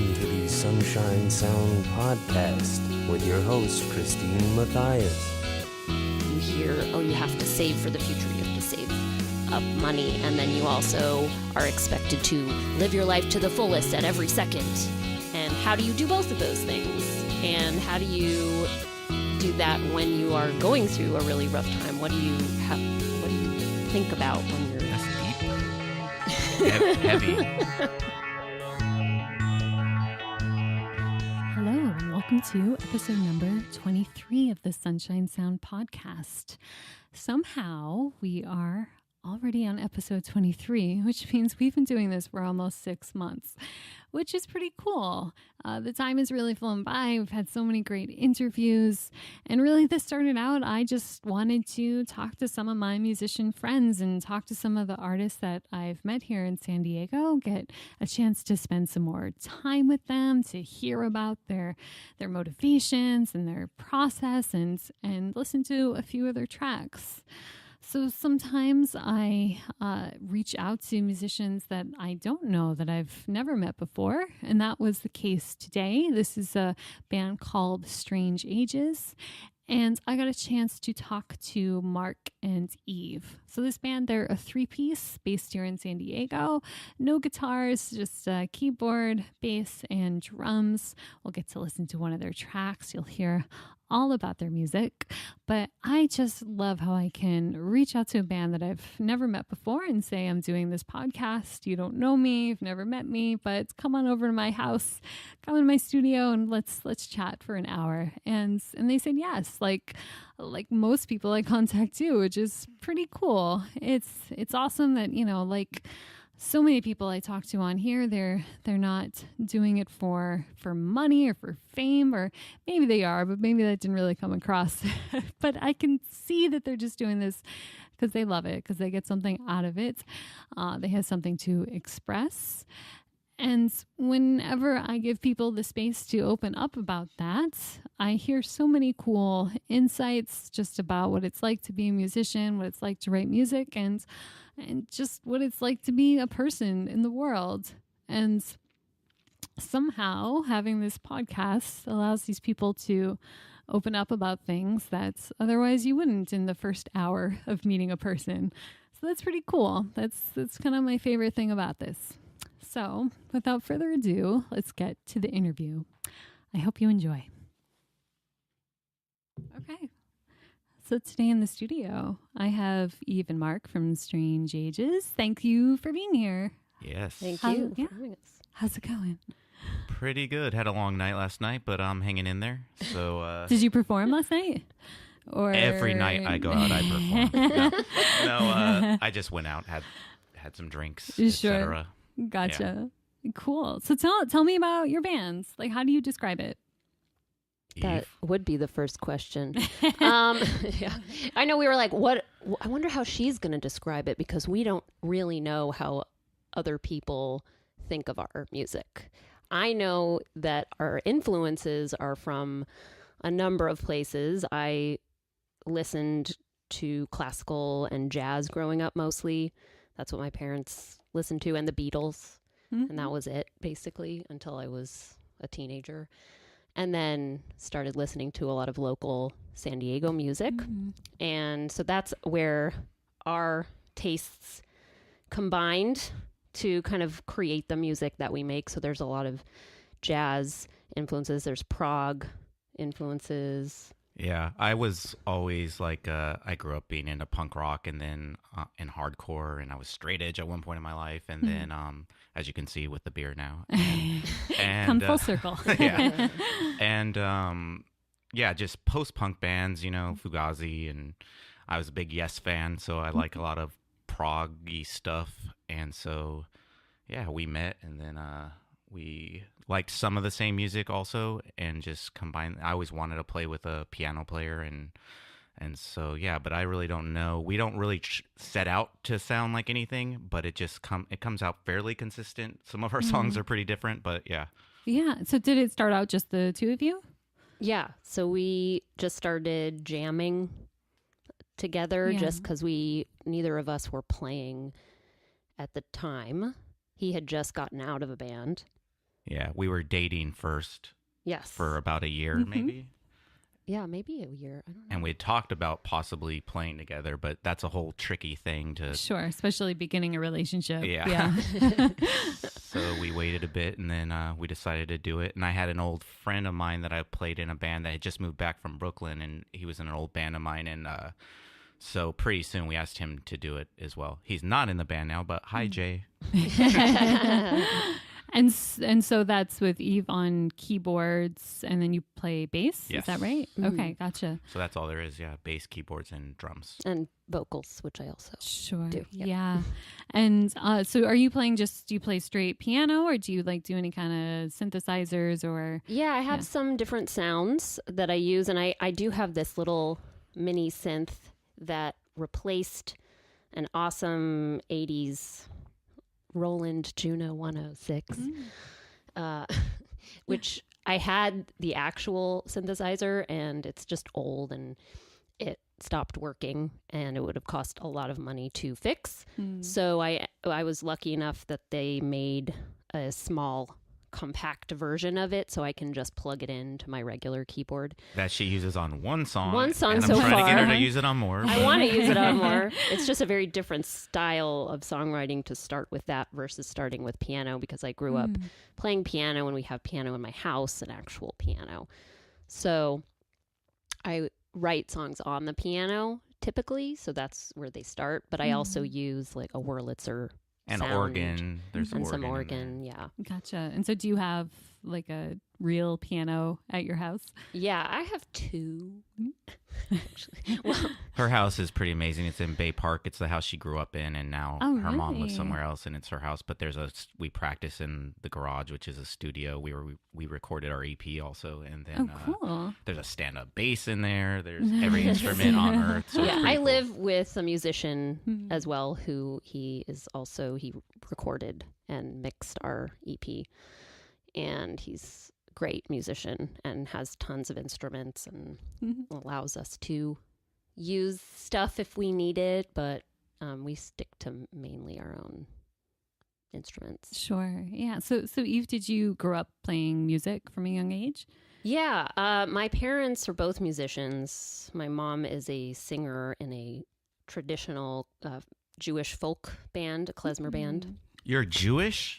welcome to the Sunshine Sound Podcast with your host, Christine Matthias. You hear, oh, you have to save for the future, you have to save up money, and then you also are expected to live your life to the fullest at every second. And how do you do both of those things? And how do you do that when you are going through a really rough time? What do you think about when you're... That's deep. Heavy. Hello, and welcome to episode number 23 of the Sunshine Sound Podcast. Somehow we are already on episode 23, which means we've been doing this for almost 6 months, which is pretty cool. The time has really flown by. We've had so many great interviews, and really this started out, I just wanted to talk to some of my musician friends and talk to some of the artists that I've met here in San Diego, get a chance to spend some more time with them, to hear about their motivations and their process, and listen to a few of their tracks. So sometimes I reach out to musicians that I don't know, that I've never met before, and that was the case today. This is a band called Strange Ages, and I got a chance to talk to Marc and Eve. So this band, they're a 3-piece based here in San Diego. No guitars, just keyboard, bass, and drums. We'll get to listen to one of their tracks. You'll hear all about their music, but I just love how I can reach out to a band that I've never met before and say, I'm doing this podcast. You don't know me, you've never met me, but come on over to my house, come in my studio, and let's chat for an hour. And they said yes, like most people I contact do, which is pretty cool. It's awesome that, like so many people I talk to on here, they're not doing it for money or for fame, or maybe they are, but maybe that didn't really come across. But I can see that they're just doing this because they love it, because they get something out of it. They have something to express. And whenever I give people the space to open up about that, I hear so many cool insights just about what it's like to be a musician, what it's like to write music, and just what it's like to be a person in the world. And somehow having this podcast allows these people to open up about things that otherwise you wouldn't in the first hour of meeting a person. So that's pretty cool. That's kind of my favorite thing about this. So without further ado, let's get to the interview. I hope you enjoy. Okay. So today in the studio, I have Eve and Marc from Strange Ages. Thank you for being here. Yes. Thank you Yeah. for having us. How's it going? Pretty good. Had a long night last night, but I'm hanging in there. So Did you perform last night? Or every night I go out, I perform. No, I just went out, had some drinks, Sure. etc. Gotcha. Yeah. Cool. So tell me about your bands. Like, how do you describe it? That would be the first question. Yeah, I know we were like, what? I wonder how she's going to describe it, because we don't really know how other people think of our music. I know that our influences are from a number of places. I listened to classical and jazz growing up mostly. That's what my parents listened to, and the Beatles. Mm-hmm. And that was it, basically, until I was a teenager. And then started listening to a lot of local San Diego music. Mm-hmm. And so that's where our tastes combined to kind of create the music that we make. So there's a lot of jazz influences. There's prog influences. Yeah, I was always like, I grew up being into punk rock and then in hardcore, and I was straight edge at one point in my life. And then, as you can see with the beer now. And come full circle. Yeah. And, just post-punk bands, Fugazi, and I was a big Yes fan, so I like a lot of prog-y stuff. And so, we met, and then we liked some of the same music also, and just combined. I always wanted to play with a piano player, and so but I really don't know. We don't really set out to sound like anything, but it just comes out fairly consistent. Some of our songs are pretty different, but yeah. So did it start out just the two of you? Yeah. So we just started jamming together just because neither of us were playing at the time. He had just gotten out of a band, Yeah, we were dating first Yes. for about a year, maybe. Yeah, maybe a year. I don't know. And we had talked about possibly playing together, but that's a whole tricky thing to... Sure, especially beginning a relationship. Yeah. So we waited a bit, and then we decided to do it. And I had an old friend of mine that I played in a band that had just moved back from Brooklyn, and he was in an old band of mine. And so pretty soon we asked him to do it as well. He's not in the band now, but hi, Jay. And so that's with Eve on keyboards, and then you play bass. Yes. Is that right? Okay, gotcha. So that's all there is. Yeah, bass, keyboards, and drums. And vocals, which I also Sure. do. Yep. Yeah. And so are you playing do you play straight piano, or do you do any kind of synthesizers or? Yeah, I have some different sounds that I use, and I do have this little mini synth that replaced an awesome 80s Roland Juno 106, which I had the actual synthesizer, and it's just old and it stopped working, and it would have cost a lot of money to fix. So I was lucky enough that they made a small compact version of it, so I can just plug it into my regular keyboard. That she uses on one song. One song and so I'm trying far. to get her to use it on more. I want to use it on more. It's just a very different style of songwriting to start with that versus starting with piano, because I grew up playing piano, and we have piano in my house, an actual piano. So I write songs on the piano typically, so that's where they start. But I also use like a Wurlitzer and sound organ. There's and organ some in organ, yeah. Gotcha. And so do you have like a real piano at your house? Yeah, I have two. Actually. Well, Her house is pretty amazing. It's in Bay Park. It's the house she grew up in, and now her mom lives really? somewhere else, and it's her house. But we practice in the garage, which is a studio. We recorded our EP also, and then Cool. there's a stand-up bass in there. There's every instrument on earth. So it's yeah, pretty I cool. live with a musician as well, who he recorded and mixed our EP, and he's a great musician and has tons of instruments and allows us to use stuff if we need it, but we stick to mainly our own instruments. Sure. Yeah. So Eve, did you grow up playing music from a young age? Yeah, my parents are both musicians. My mom is a singer in a traditional Jewish folk band, a klezmer band. You're Jewish?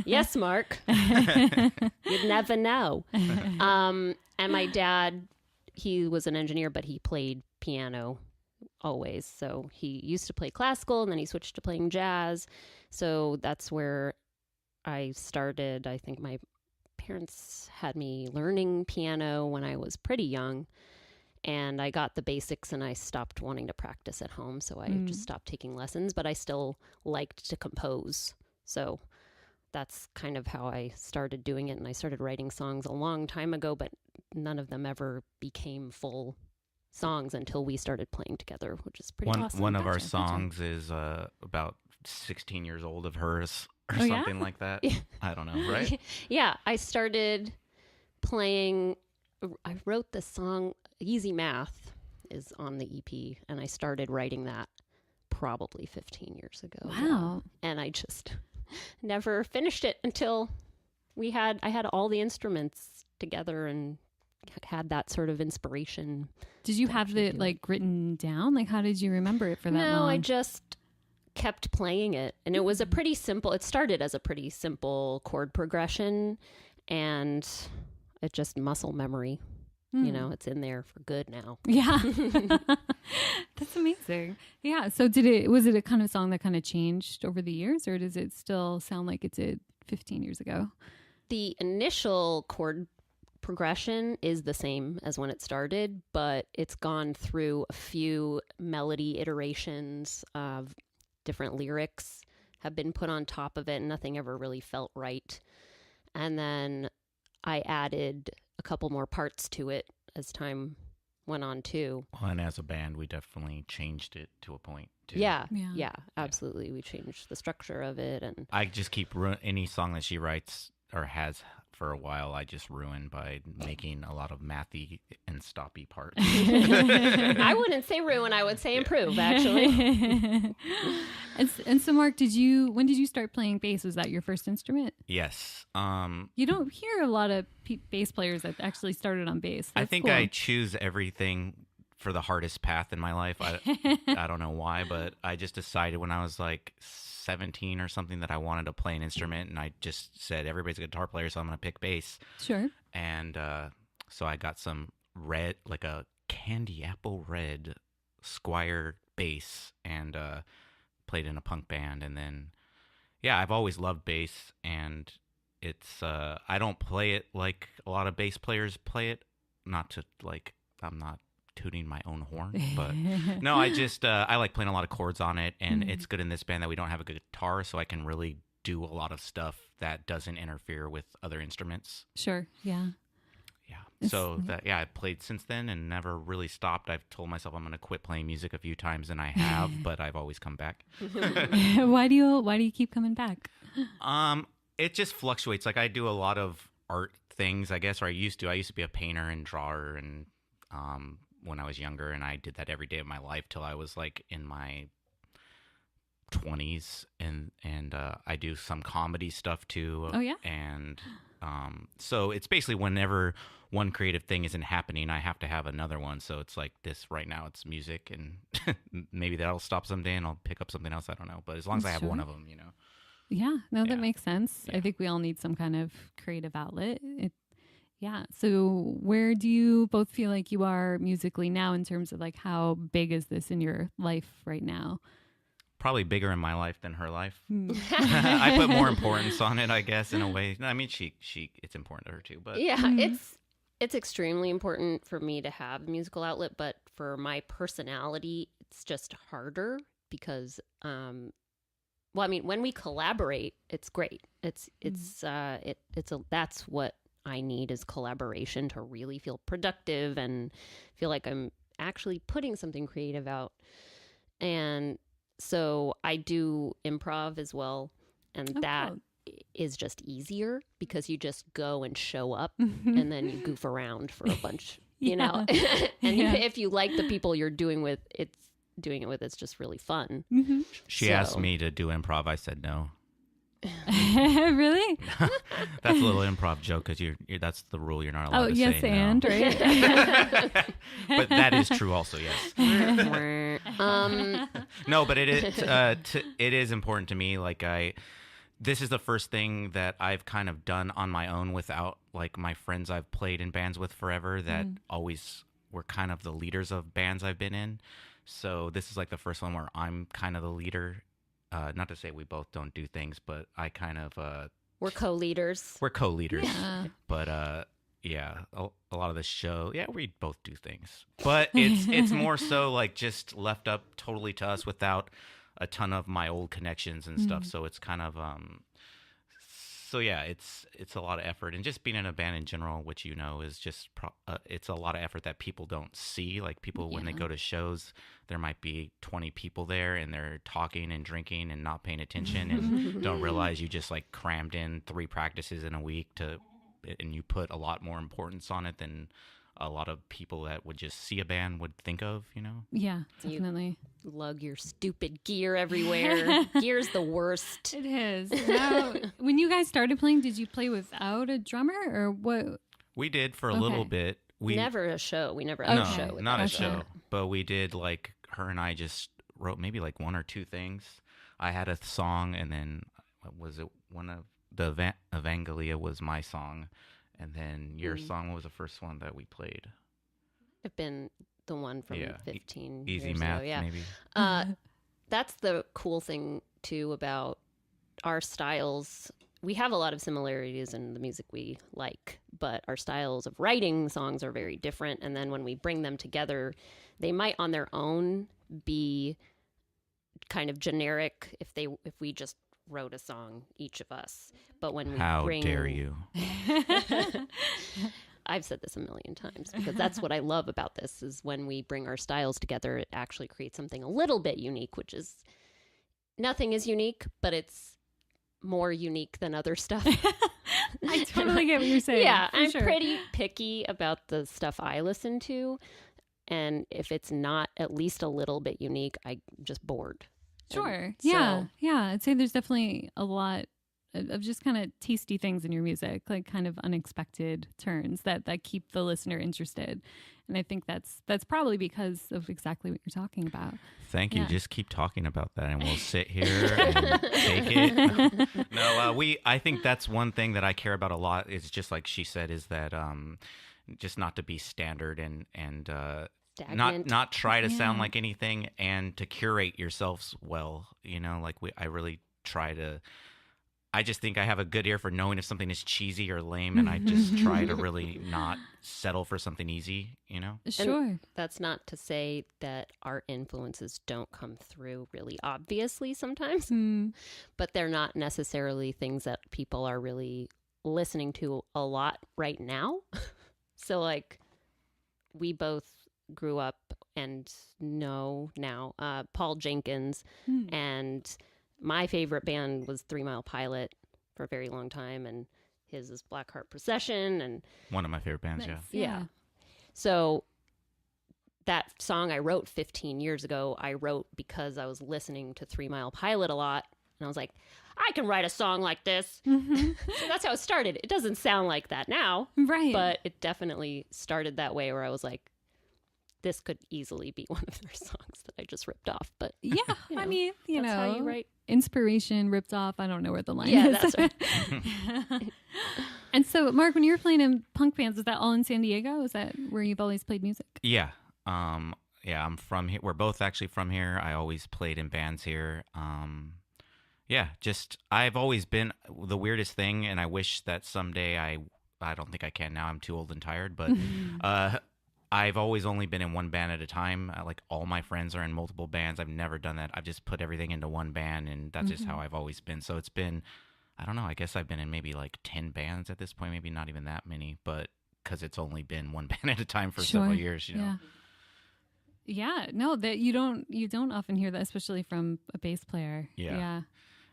Yes, Mark. You'd never know. And my dad, he was an engineer, but he played piano always. So he used to play classical, and then he switched to playing jazz. So that's where I started. I think my parents had me learning piano when I was pretty young, and I got the basics, and I stopped wanting to practice at home. So I just stopped taking lessons, but I still liked to compose. So that's kind of how I started doing it. And I started writing songs a long time ago, but none of them ever became full songs until we started playing together, which is pretty awesome. One of our Gotcha. songs is about 16 years old of hers or Oh, yeah? something like that. I don't know, right? Yeah, I started playing. I wrote the song Easy Math is on the EP, and I started writing that probably 15 years ago. Wow. And I just never finished it until I had all the instruments together and had that sort of inspiration. Did you have it written down? Like, how did you remember it for that long? No, I just kept playing it, and it was a pretty simple. It started as a pretty simple chord progression, and it just muscle memory. You know, it's in there for good now. Yeah. That's amazing. Yeah. So was it a kind of song that kind of changed over the years, or does it still sound like it did 15 years ago? The initial chord progression is the same as when it started, but it's gone through a few melody iterations of different lyrics have been put on top of it, and nothing ever really felt right. And then I added a couple more parts to it as time went on too. Well, and as a band, we definitely changed it to a point too. Yeah, absolutely. We changed the structure of it, and I just keep any song that she writes or has for a while I just ruined by making a lot of mathy and stoppy parts. I wouldn't say ruin, I would say improve, actually. And so, Mark, when did you start playing bass? Was that your first instrument? Yes. You don't hear a lot of bass players that actually started on bass. That's I think cool. I choose everything for the hardest path in my life. I don't know why, but I just decided when I was like 17 or something that I wanted to play an instrument, and I just said everybody's a guitar player, so I'm going to pick bass. Sure. And so I got some red, like a candy apple red Squire bass, and played in a punk band. And then, yeah, I've always loved bass, and it's I don't play it like a lot of bass players play it. Not to like, I'm not tooting my own horn, but no, I just I like playing a lot of chords on it, and it's good in this band that we don't have a guitar, so I can really do a lot of stuff that doesn't interfere with other instruments. Sure. Yeah. So I played since then and never really stopped. I've told myself I'm going to quit playing music a few times, and I have, but I've always come back. Why do you keep coming back? It just fluctuates. Like I do a lot of art things, I guess, or I used to. I used to be a painter and drawer, and when I was younger, and I did that every day of my life till I was like in my 20s, and I do some comedy stuff too. Oh yeah. And so it's basically whenever one creative thing isn't happening, I have to have another one. So it's like this right now, it's music, and maybe that'll stop someday and I'll pick up something else. I don't know, but as long as I have one of them, Yeah, no, that makes sense. Yeah. I think we all need some kind of creative outlet. Yeah. So where do you both feel like you are musically now in terms of like how big is this in your life right now? Probably bigger in my life than her life. I put more importance on it, I guess, in a way. I mean, she it's important to her too, but yeah, it's extremely important for me to have a musical outlet, but for my personality, it's just harder because well, I mean, when we collaborate, it's great. That's what I need is collaboration to really feel productive and feel like I'm actually putting something creative out. And so I do improv as well, and that is just easier because you just go and show up and then you goof around for a bunch, you know. And if you like the people you're doing it with, it's just really fun. Mm-hmm. She asked me to do improv. I said no. Really? That's a little improv joke because that's the rule. You're not allowed to yes, say and no. Right? But that is true also, yes. No, but it is important to me. Like this is the first thing that I've kind of done on my own without like my friends I've played in bands with forever that always were kind of the leaders of bands I've been in. So this is like the first one where I'm kind of the leader. Not to say we both don't do things, but I kind of... We're co-leaders. We're co-leaders. Yeah. But a lot of the show, we both do things. But it's more so like just left up totally to us without a ton of my old connections and stuff. So it's kind of... it's a lot of effort. And just being in a band in general, which is just... it's a lot of effort that people don't see. Like people, when they go to shows, there might be 20 people there and they're talking and drinking and not paying attention and don't realize you just like crammed in 3 practices in a week and you put a lot more importance on it than a lot of people that would just see a band would think of, Yeah, definitely. You lug your stupid gear everywhere. Gear's the worst. It is. Now, when you guys started playing, did you play without a drummer or what? We did for a little bit. Never a show. We never had a show. Not a show. But we did, like, her and I just wrote maybe like 1 or 2 things. I had a song, and then was it one of the Evangelia was my song, and then your song was the first one that we played. I've been the one from 15 Easy years Math, ago. Yeah. maybe. That's the cool thing, too, about our styles. We have a lot of similarities in the music we like, but our styles of writing songs are very different. And then when we bring them together, they might on their own be kind of generic if we just wrote a song, each of us. But when we How dare you? I've said this a million times because that's what I love about this is when we bring our styles together, it actually creates something a little bit unique, which is nothing is unique, but it's more unique than other stuff. I totally get what you're saying. Yeah, I'm sure. pretty picky about the stuff I listen to. And if it's not at least a little bit unique, I'm just bored. Sure. And Yeah. so- Yeah. I'd say there's definitely a lot of just kind of tasty things in your music, like kind of unexpected turns that keep the listener interested. And I think that's probably because of exactly what you're talking about. Thank you. Yeah. Just keep talking about that, and we'll sit here and take it. No, I think that's one thing that I care about a lot. Is just like she said, is that just not to be standard and Stagnant. not try to sound Yeah. like anything, and to curate yourselves well. You know, like I really try to. I just think I have a good ear for knowing if something is cheesy or lame, and I just try to really not settle for something easy, you know? Sure. That's not to say that our influences don't come through really obviously sometimes, but they're not necessarily things that people are really listening to a lot right now. So, like, we both grew up and know now Paul Jenkins, and my favorite band was 3 Mile Pilot for a very long time, and his is Black Heart Procession, and One of my favorite bands, Nice. yeah. So that song I wrote 15 years ago, I wrote because I was listening to 3 Mile Pilot a lot, and I was like, I can write a song like this. So that's how it started. It doesn't sound like that now, Right. but it definitely started that way, where I was like, this could easily be one of their songs that I just ripped off. But yeah, you I know, mean, you that's know, how you write. Inspiration ripped off. I don't know where the line Yeah, is. that's right. And so, Mark, when you were playing in punk bands, is that all in San Diego? Is that where you've always played music? Yeah. Yeah, I'm from here. We're both actually from here. I always played in bands here. Yeah, just I've always been the weirdest thing, and I wish that someday I don't think I can now. I'm too old and tired, but I've always only been in one band at a time. Like all my friends are in multiple bands. I've never done that. I've just put everything into one band, and that's just how I've always been. So it's been, I don't know, I guess I've been in maybe like 10 bands at this point, maybe not even that many, but because it's only been one band at a time for several years, you know. Yeah. Yeah, no, that you don't often hear that, especially from a bass player. Yeah.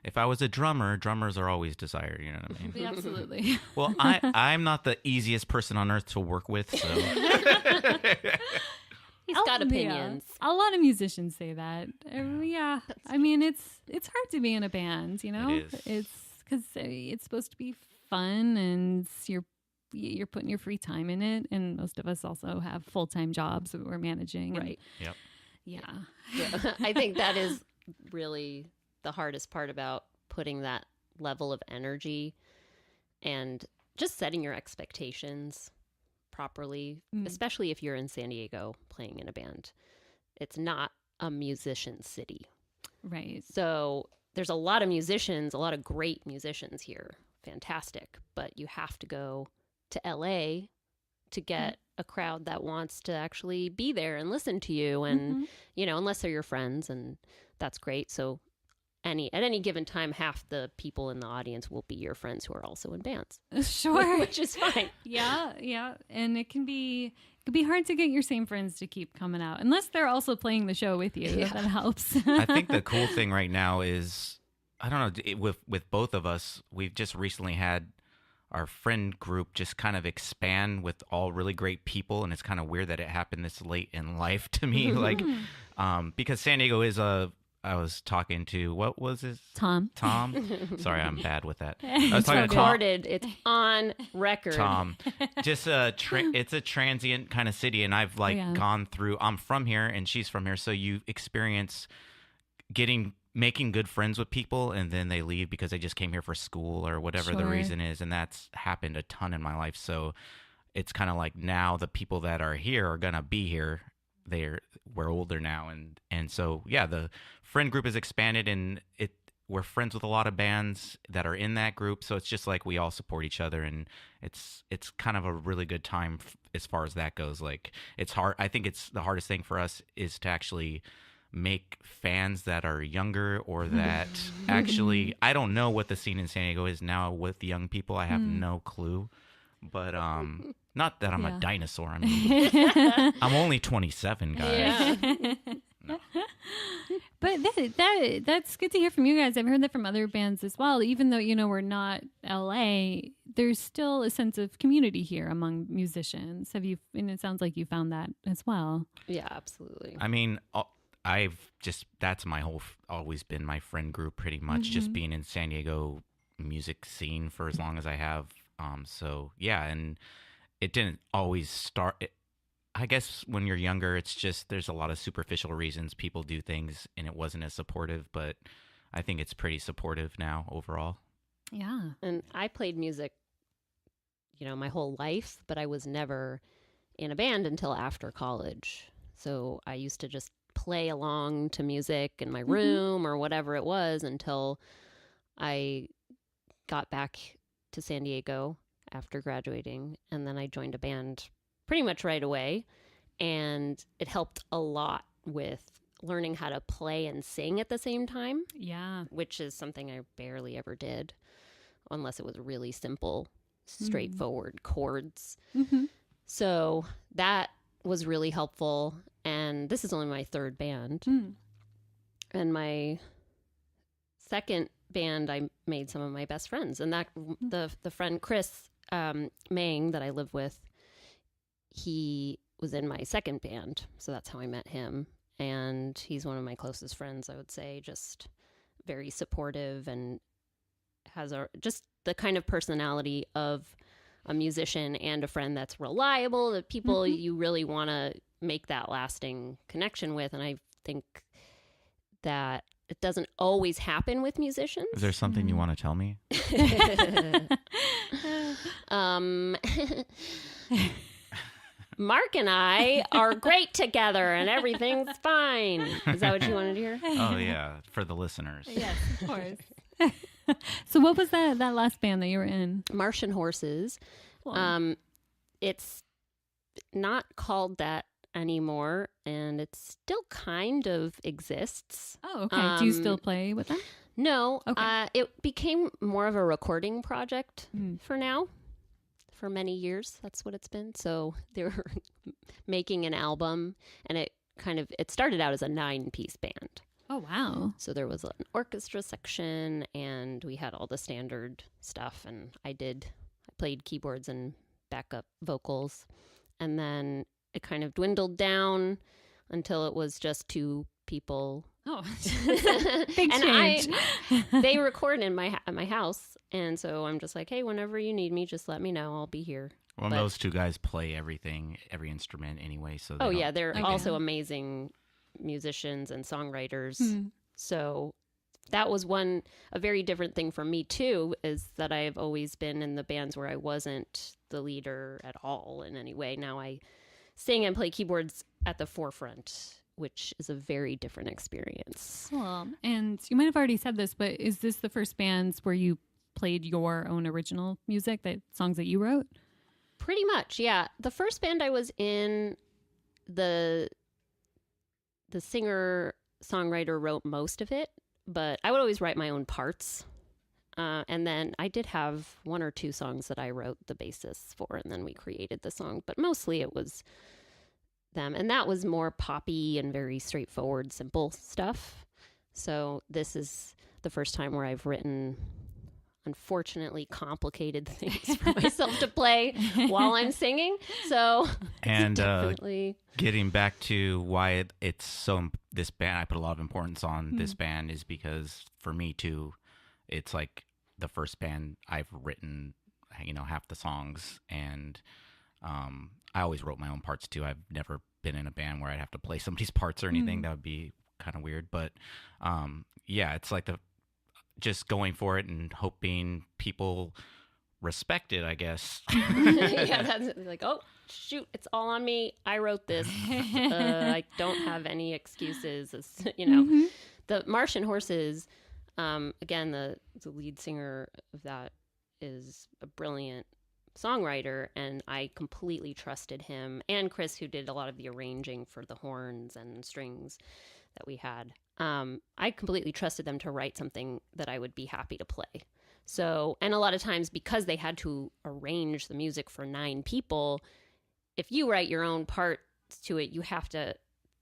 If I was a drummer, drummers are always desired, you know what I mean? Yeah, absolutely. Well, I'm not the easiest person on earth to work with, so He's got opinions. A lot of musicians say that. Yeah, I mean, it's hard to be in a band, you know. It is. It's because it's supposed to be fun, and you're putting your free time in it, and most of us also have full-time jobs that we're managing. and- Right. Yep. Yeah. Yeah. I think that is really the hardest part about putting that level of energy and just setting your expectations properly, especially if you're in San Diego playing in a band. It's not a musician city. Right. So there's a lot of musicians, a lot of great musicians here. Fantastic. But you have to go to LA to get a crowd that wants to actually be there and listen to you. And, you know, unless they're your friends, and that's great. So at any given time, half the people in the audience will be your friends who are also in bands. Sure. Which is fine. Yeah. And it can be hard to get your same friends to keep coming out, unless they're also playing the show with you. Yeah. That helps. I think the cool thing right now is, I don't know, with both of us, we've just recently had our friend group just kind of expand with all really great people, and it's kind of weird that it happened this late in life to me. Like, because San Diego is I was talking to, what was his? Tom. Sorry, I'm bad with that. I was It's talking to Tom. recorded. It's on record. Just it's a transient kind of city, and I've gone through. I'm from here, and she's from here, so you experience making good friends with people, and then they leave because they just came here for school or whatever the reason is, and that's happened a ton in my life. So it's kind of like now the people that are here are gonna be here. We're older now, and so yeah, the friend group has expanded, and we're friends with a lot of bands that are in that group. So it's just like we all support each other, and it's kind of a really good time as far as that goes. Like, it's hard. I think it's the hardest thing for us is to actually make fans that are younger, or that actually, I don't know what the scene in San Diego is now with young people. I have no clue, but not that I'm a dinosaur. I mean, I'm only 27, guys. Yeah. But that's good to hear from you guys. I've heard that from other bands as well. Even though, we're not LA, there's still a sense of community here among musicians. And it sounds like you found that as well. Yeah, absolutely. I mean, that's always been my friend group pretty much, just being in San Diego music scene for as long as I have. So yeah, and it didn't always start. I guess when you're younger, it's just there's a lot of superficial reasons people do things, and it wasn't as supportive. But I think it's pretty supportive now overall. Yeah. And I played music, my whole life, but I was never in a band until after college. So I used to just play along to music in my room or whatever it was until I got back to San Diego after graduating. And then I joined a band pretty much right away. And it helped a lot with learning how to play and sing at the same time. Yeah. Which is something I barely ever did, unless it was really simple, straightforward chords. So that was really helpful. And this is only my third band. And my second band, I made some of my best friends. And that the friend Chris Mang that I live with, he was in my second band. So that's how I met him. And he's one of my closest friends, I would say, just very supportive and has just the kind of personality of a musician and a friend that's reliable, the people you really want to make that lasting connection with. And I think that it doesn't always happen with musicians. Is there something you want to tell me? Mark and I are great together and everything's fine. Is that what you wanted to hear? Oh, yeah, for the listeners. Yes, of course. So what was that last band that you were in? Martian Horses. Cool. It's not called that anymore, and it still kind of exists. Oh, okay. Do you still play with them? No. Okay. It became more of a recording project for now. For many years, that's what it's been. So they were making an album, and it started out as a 9-piece band. Oh, wow. So there was an orchestra section, and we had all the standard stuff, and I played keyboards and backup vocals, and then it kind of dwindled down until it was just 2 people. Oh, big change. They record at my house, and so I'm just like, hey, whenever you need me, just let me know. I'll be here. Well, those 2 guys play every instrument anyway. So they're also amazing musicians and songwriters. So that was a very different thing for me too, is that I've always been in the bands where I wasn't the leader at all in any way. Now I sing and play keyboards at the forefront, which is a very different experience. Cool. And you might have already said this, but is this the first bands where you played your own original music, songs that you wrote? Pretty much, yeah. The first band I was in, the singer-songwriter wrote most of it, but I would always write my own parts. And then I did have 1 or 2 songs that I wrote the basis for, and then we created the song. But mostly it was them. And that was more poppy and very straightforward, simple stuff. So this is the first time where I've written, unfortunately, complicated things for myself to play while I'm singing. So and definitely getting back to why it's so, this band, I put a lot of importance on this band, is because for me too, it's like the first band I've written, half the songs, and I always wrote my own parts too. I've never been in a band where I'd have to play somebody's parts or anything. That would be kind of weird. But yeah, it's like just going for it and hoping people respect it, I guess. Yeah, that's like, oh, shoot, it's all on me. I wrote this. I don't have any excuses. The Martian Horses, again, the lead singer of that is a brilliant songwriter, and I completely trusted him, and Chris, who did a lot of the arranging for the horns and strings that we had. I completely trusted them to write something that I would be happy to play. So, and a lot of times, because they had to arrange the music for 9 people, if you write your own parts to it, you have to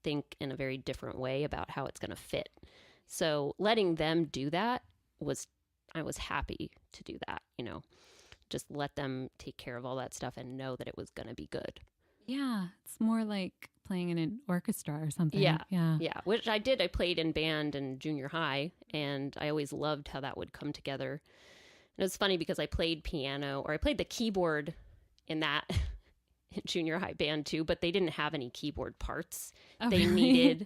think in a very different way about how it's going to fit. So letting them do that I was happy to do that, just let them take care of all that stuff and know that it was going to be good. Yeah. It's more like playing in an orchestra or something. Yeah. Yeah. Yeah. Which I did. I played in band in junior high, and I always loved how that would come together. And it was funny because I played the keyboard in that junior high band too, but they didn't have any keyboard parts. Oh, They really?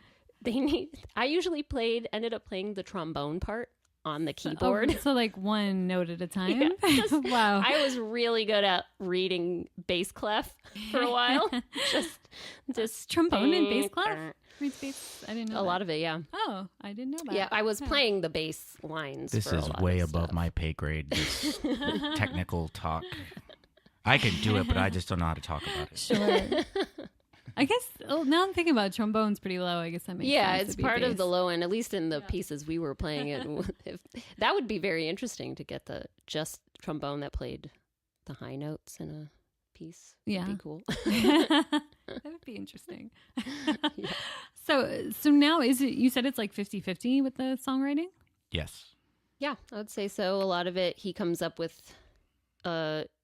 I usually ended up playing the trombone part on the keyboard. So like one note at a time? Yeah. Wow. I was really good at reading bass clef for a while. just Trombone and bass clef? Reads bass? I didn't know a that. lot of it, yeah. Oh, I didn't know that. Yeah, I was playing the bass lines. This for a is lot way of above stuff. my pay grade. This technical talk. I can do it, but I just don't know how to talk about it. Sure. I guess now I'm thinking about it, trombone's pretty low. I guess that makes sense. Yeah, It'd it's be part of bass. the low end, at least in the pieces we were playing it. That would be very interesting to get the just trombone that played the high notes in a piece. Yeah. That'd be cool. That would be interesting. Yeah. So now you said it's like 50-50 with the songwriting? Yes. Yeah, I would say so. A lot of it, he comes up with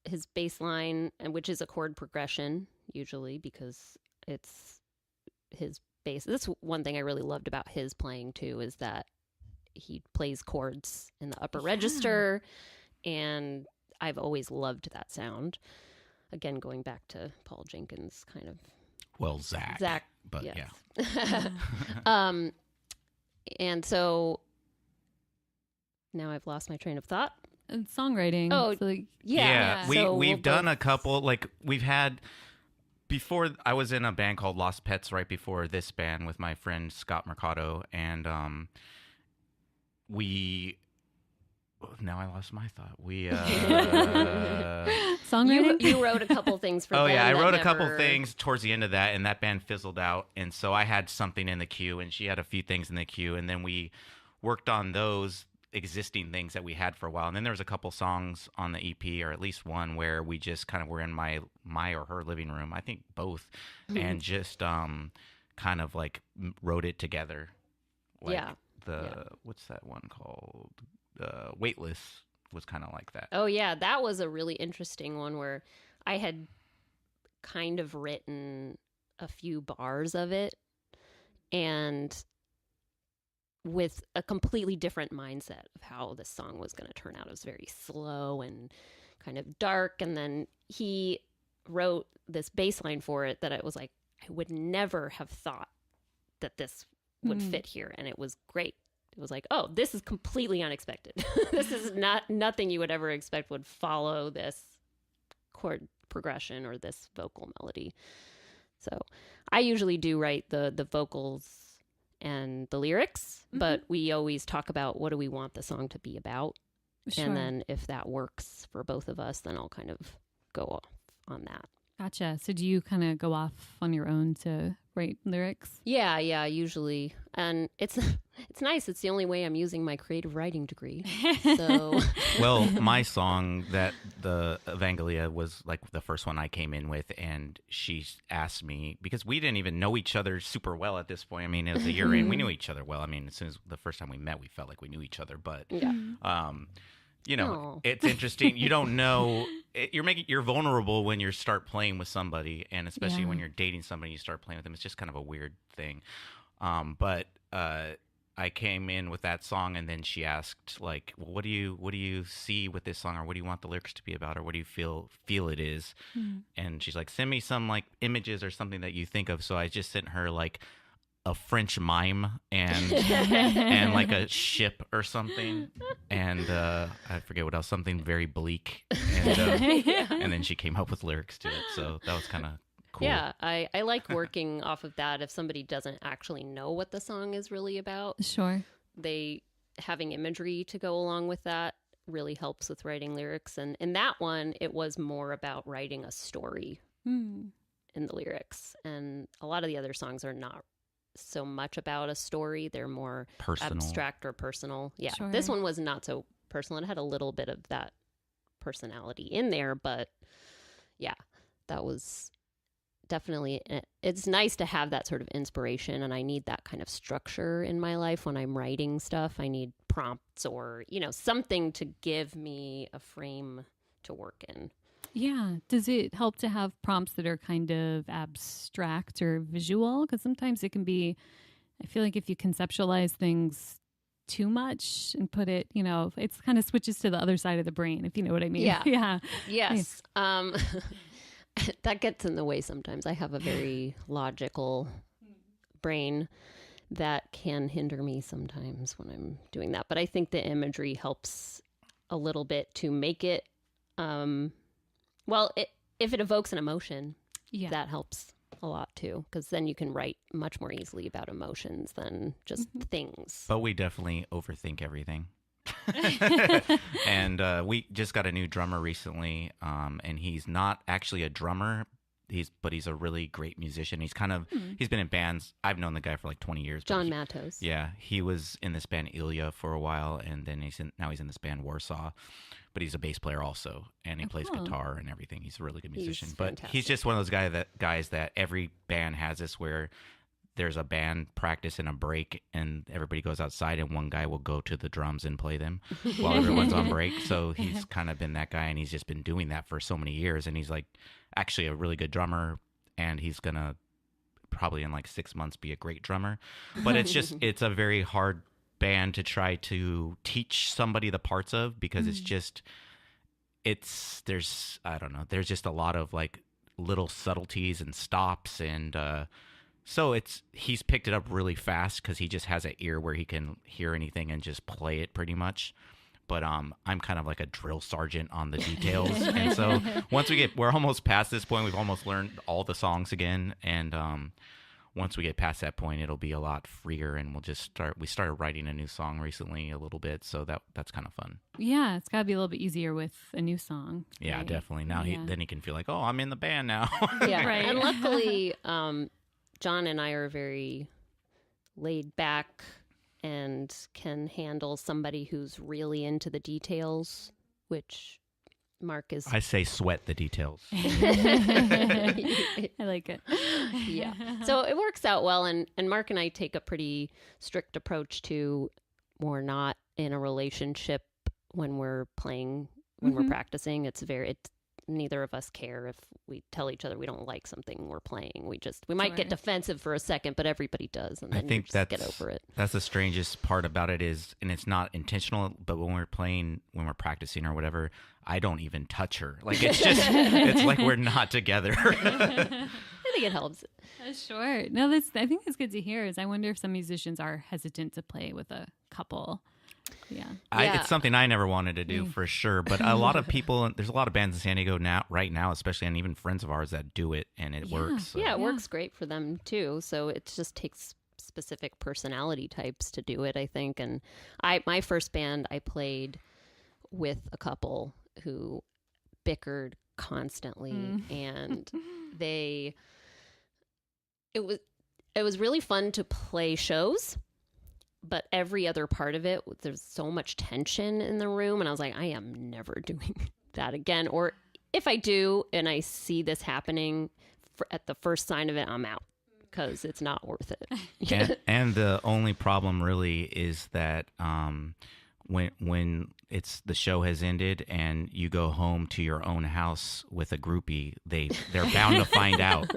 his bass line, which is a chord progression, usually, because it's his bass. That's one thing I really loved about his playing, too, is that he plays chords in the upper register, and I've always loved that sound. Again, going back to Paul Jenkins, kind of. Well, Zach. But yes. yeah. And so now I've lost my train of thought. And songwriting. Oh, so like, Yeah. we've So done we'll a couple. Like we've had before. I was in a band called Lost Pets right before this band with my friend Scott Mercado, and we. Now I lost my thought. We songwriting? You wrote a couple things for oh them yeah, I that wrote a couple never- things towards the end of that, and that band fizzled out, and so I had something in the queue, and she had a few things in the queue, and then we worked on those existing things that we had for a while, and then there was a couple songs on the EP, or at least one, where we just kind of were in my or her living room, I think both, and just kind of like wrote it together. Like Yeah. What's that one called? Weightless was kind of like that. Oh yeah, that was a really interesting one where I had kind of written a few bars of it, and with a completely different mindset of how this song was going to turn out. It was very slow and kind of dark, and then he wrote this bass line for it that I was like, I would never have thought that this would fit here, and it was great. It was like, oh, this is completely unexpected. This is nothing you would ever expect would follow this chord progression or this vocal melody. So I usually do write the vocals and the lyrics, but we always talk about what do we want the song to be about. Sure. And then if that works for both of us, then I'll kind of go off on that. Gotcha. So do you kind of go off on your own to write lyrics? Yeah, usually. And it's nice. It's the only way I'm using my creative writing degree. So Well, my song that the Evangelia was like the first one I came in with, and she asked me, because we didn't even know each other super well at this point. I mean, it was a year in. We knew each other well. I mean, as soon as the first time we met, we felt like we knew each other. But yeah. you know, it's interesting. You don't know. You're vulnerable when you start playing with somebody, and especially when you're dating somebody, you start playing with them. It's just kind of a weird thing. But I came in with that song, and then she asked, like, well, what do you see with this song, or what do you want the lyrics to be about, or what do you feel it is? And she's like, send me some like images or something that you think of. So I just sent her like a French mime and and like a ship or something, and I forget what else, something very bleak, and then she came up with lyrics to it. So that was kind of cool. Yeah, I like working off of that. If somebody doesn't actually know what the song is really about, Sure. having imagery to go along with that really helps with writing lyrics. And in that one, it was more about writing a story in the lyrics. And a lot of the other songs are not so much about a story. They're more Personal. abstract or personal. Yeah, Sure. This one was not so personal. It had a little bit of that personality in there, but yeah, that was definitely, it's nice to have that sort of inspiration, and I need that kind of structure in my life when I'm writing stuff. I need prompts or, something to give me a frame to work in. Yeah. Does it help to have prompts that are kind of abstract or visual? Because sometimes it can be, I feel like if you conceptualize things too much and put it, it's kind of switches to the other side of the brain, if you know what I mean. Yeah. Yeah. Yes. That gets in the way sometimes. I have a very logical brain that can hinder me sometimes when I'm doing that. But I think the imagery helps a little bit to make it, if it evokes an emotion, that helps a lot too, because then you can write much more easily about emotions than just things. But we definitely overthink everything. And we just got a new drummer recently, and he's not actually a drummer. But he's a really great musician. He's he's been in bands. I've known the guy for like 20 years. John Matos. Yeah, he was in this band Ilya for a while, and then now he's in this band Warsaw. But he's a bass player also, and he plays guitar and everything. He's a really good musician. But he's just one of those guys that every band has this where there's a band practice and a break, and everybody goes outside, and one guy will go to the drums and play them while everyone's on break. So he's kind of been that guy, and he's just been doing that for so many years. And he's like actually a really good drummer, and he's gonna probably in like 6 months be a great drummer. But it's a very hard band to try to teach somebody the parts of, because there's just a lot of like little subtleties and stops, and so he's picked it up really fast because he just has an ear where he can hear anything and just play it pretty much. But I'm kind of like a drill sergeant on the details. And so we're almost past this point. We've almost learned all the songs again. And once we get past that point, it'll be a lot freer, and we started writing a new song recently a little bit. So that's kind of fun. Yeah, it's got to be a little bit easier with a new song. Yeah, right? definitely. Now then he can feel like, oh, I'm in the band now. Yeah, right. And luckily, John and I are very laid back and can handle somebody who's really into the details, which Marc is. I say sweat the details. I like it. Yeah. So it works out well. And Marc and I take a pretty strict approach to we're not in a relationship when we're playing, when we're practicing. Neither of us care if we tell each other we don't like something we're playing. We might get defensive for a second, but everybody does, and then you just get over it. That's the strangest part about it is, and it's not intentional, but when we're practicing or whatever, I don't even touch her. Like it's like we're not together. I think it helps. Sure. No, I think that's good to hear. Is I wonder if some musicians are hesitant to play with a couple. Yeah. It's something I never wanted to do for sure. But a lot of people, there's a lot of bands in San Diego right now, especially, and even friends of ours that do it, and it works. So. Yeah, it works great for them too. So it just takes specific personality types to do it, I think. And my first band, I played with a couple who bickered constantly, and it was really fun to play shows. But every other part of it, there's so much tension in the room. And I was like, I am never doing that again. Or if I do, and I see this happening at the first sign of it, I'm out because it's not worth it. and the only problem really is that when the show has ended and you go home to your own house with a groupie, they're bound to find out.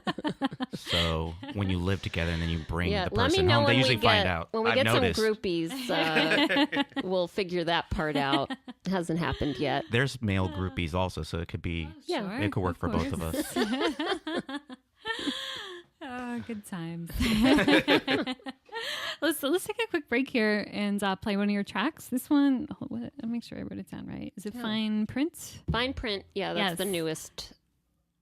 So when you live together and then you bring the person home, they usually find out. When we I've get noticed. some groupies, we'll figure that part out. It hasn't happened yet. There's male groupies also, so it could be it could work for both of us. Oh, good times. Let's take a quick break here and play one of your tracks. This one, I'll make sure I wrote it down right. Is it Fine Print? Fine Print, yeah, that's the newest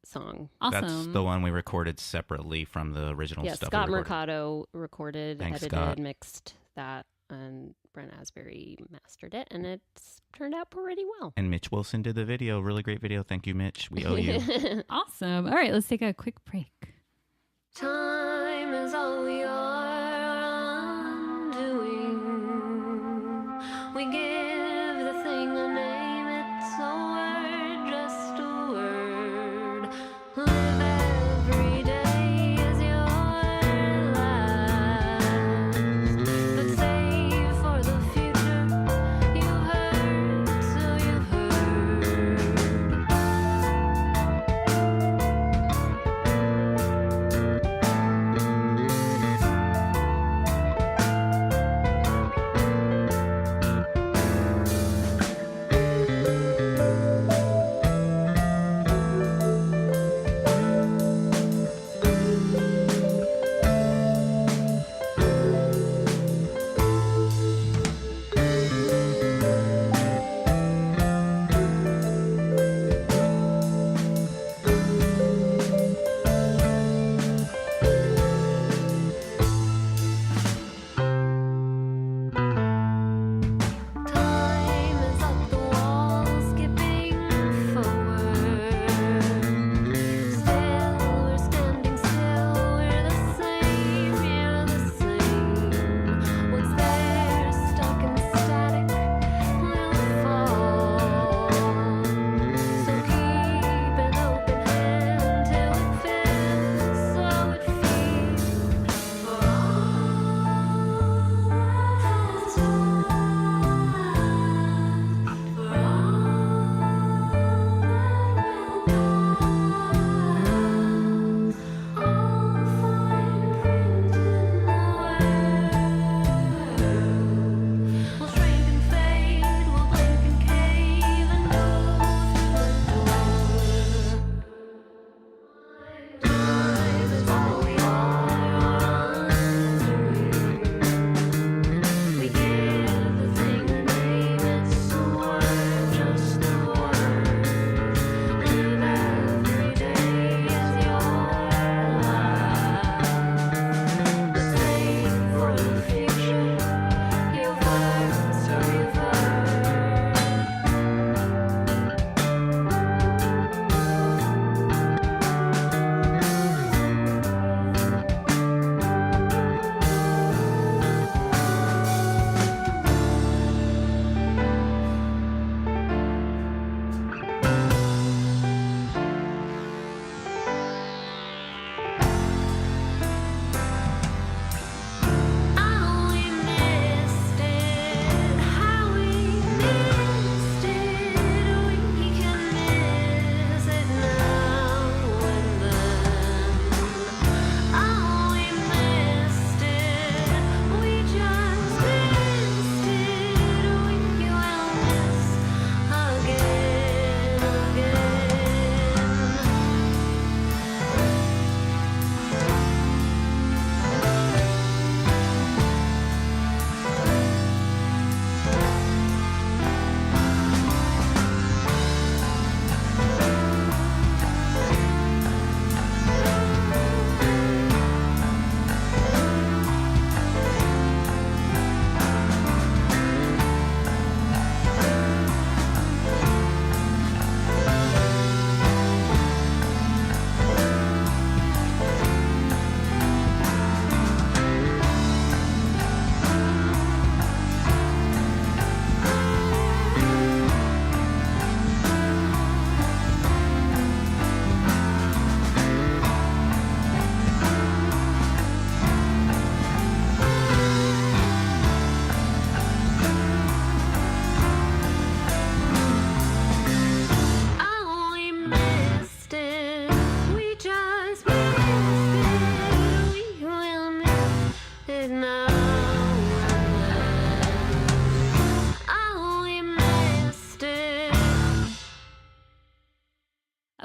song. Awesome. That's the one we recorded separately from the original stuff. Scott Mercado recorded, Thanks, edited, Scott. Mixed that, and Brent Asbury mastered it, and it's turned out pretty well. And Mitch Wilson did the video. Really great video. Thank you, Mitch. We owe you. Awesome. All right, let's take a quick break. Time is all we are undoing. We give the thing a name, it's a word, just a word. Live every day.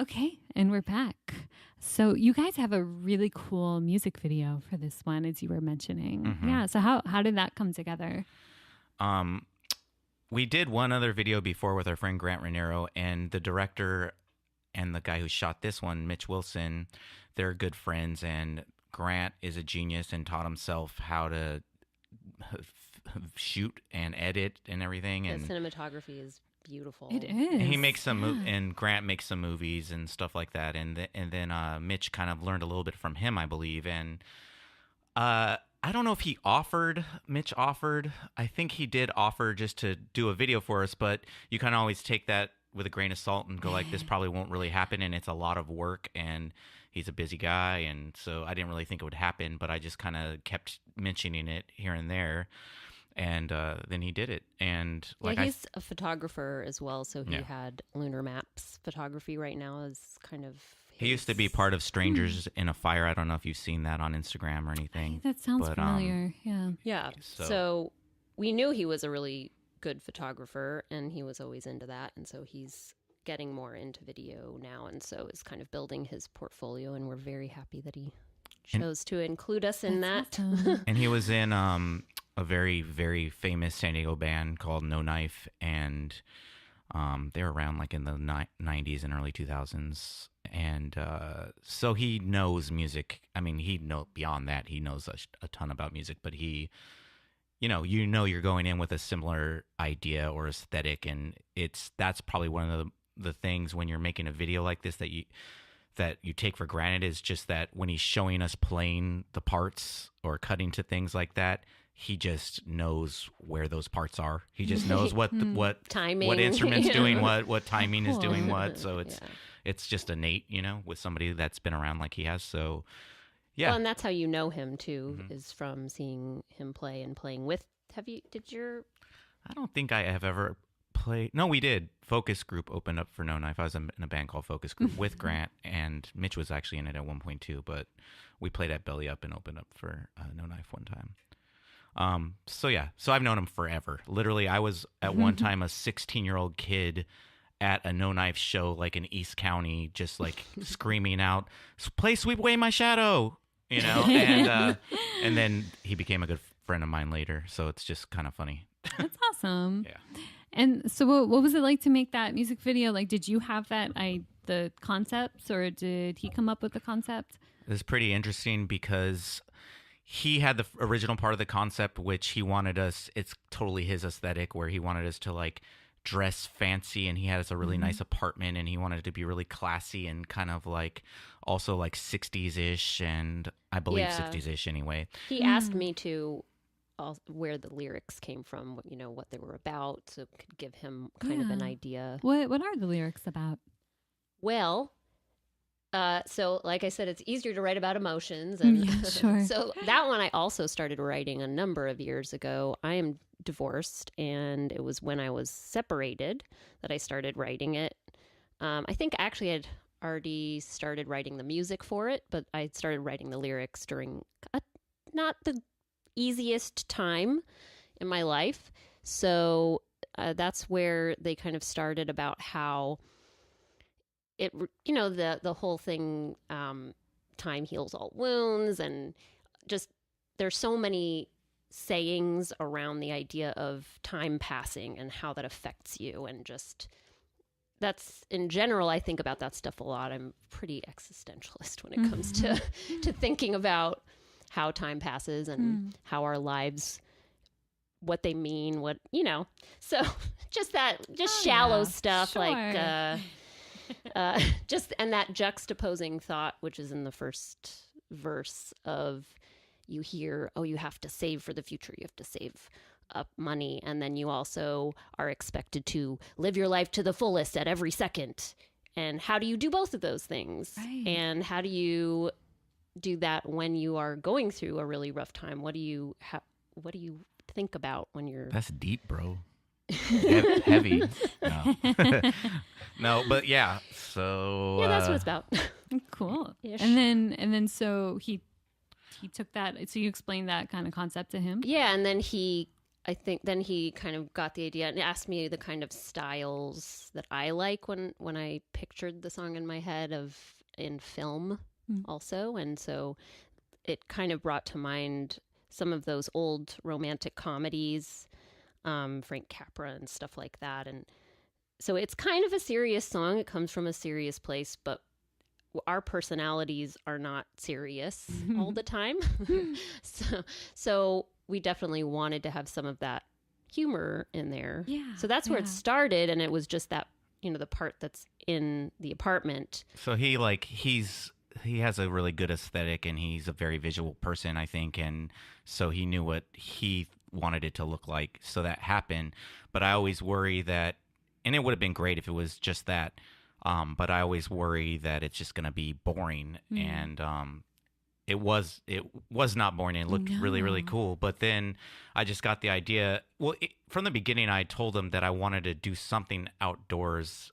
Okay, and we're back. So you guys have a really cool music video for this one, as you were mentioning. Mm-hmm. Yeah. So how did that come together? We did one other video before with our friend Grant Raniero, and the director and the guy who shot this one, Mitch Wilson, they're good friends, and Grant is a genius and taught himself how to shoot and edit and everything. And the cinematography is beautiful. It is. he makes some and Grant makes some movies and stuff like that. And then Mitch kind of learned a little bit from him, I believe. And I don't know if Mitch offered. I think he did offer just to do a video for us, but you kind of always take that with a grain of salt and go like, this probably won't really happen, and it's a lot of work, and he's a busy guy, and so I didn't really think it would happen, but I just kind of kept mentioning it here and there, and then he did it. And like, he's a photographer as well, so he had Lunar Maps photography right now is kind of he used to be part of Strangers in a Fire. I don't know if you've seen that on Instagram or anything. That sounds familiar. Yeah. So we knew he was a really good photographer, and he was always into that. And so he's getting more into video now, and so is kind of building his portfolio. And we're very happy that he chose to include us in that. Awesome. And he was in a very, very famous San Diego band called No Knife, and they were around like in the 90s and early 2000s. And so he knows music. I mean, beyond that, he knows a ton about music, but he, you're going in with a similar idea or aesthetic, and that's probably one of the things when you're making a video like this that you take for granted, is just that when he's showing us playing the parts or cutting to things like that, he just knows where those parts are. He just knows what timing, what instrument's doing what timing is doing what. So it's just innate, with somebody that's been around like he has. So yeah. Well, and that's how you know him too, is from seeing him play and playing with. I don't think I have ever played. No, we did. Focus Group opened up for No Knife. I was in a band called Focus Group with Grant, and Mitch was actually in it at one point too. But we played at Belly Up and opened up for No Knife one time. So I've known him forever. Literally, I was at one time a 16-year-old kid at a No Knife show, like in East County, just like screaming out, "Play Sweep Away My Shadow," and then he became a good friend of mine later. So it's just kind of funny. That's awesome. Yeah. And so what was it like to make that music video? Like, did you have the concepts, or did he come up with the concept? It was pretty interesting because he had the original part of the concept, which he wanted us, it's totally his aesthetic, where he wanted us to like dress fancy, and he had us a really nice apartment, and he wanted it to be really classy and kind of like also like 60s-ish, and I believe 60s-ish anyway. He asked me to where the lyrics came from, what they were about, so it could give him kind of an idea. What are the lyrics about? Well, so like I said, it's easier to write about emotions. And sure. So that one I also started writing a number of years ago. I am divorced, and it was when I was separated that I started writing it. I think actually I'd already started writing the music for it, but I started writing the lyrics during not the easiest time in my life. So that's where they kind of started, about how it, the whole thing, time heals all wounds, and just there's so many sayings around the idea of time passing and how that affects you, and just that's in general, I think about that stuff a lot. I'm pretty existentialist when it comes to thinking about how time passes and how our lives, what they mean, so just shallow stuff, sure. like just, and that juxtaposing thought, which is in the first verse of, you hear, oh, you have to save for the future, you have to save up money, and then you also are expected to live your life to the fullest at every second. And how do you do both of those things? Right. And how do you do that when you are going through a really rough time? What do you think about when you're... That's deep, bro. Heavy. No, but yeah. So yeah, that's what it's about. Cool. Ish. And then so he took that. So you explained that kind of concept to him. Yeah, and then he I think then he kind of got the idea and asked me the kind of styles that I like when I pictured the song in my head in film also. And so it kind of brought to mind some of those old romantic comedies, Frank Capra and stuff like that. And so it's kind of a serious song. It comes from a serious place, but our personalities are not serious all the time. So we definitely wanted to have some of that humor in there. Yeah. So that's where it started. And it was just that, the part that's in the apartment. So he has a really good aesthetic, and he's a very visual person, I think. And so he knew what he wanted it to look like. So that happened. But I always worry that, and it would have been great if it was just that. But I always worry that it's just going to be boring. And it was not boring. It looked really, really cool. But then I just got the idea. Well, from the beginning, I told them that I wanted to do something outdoors,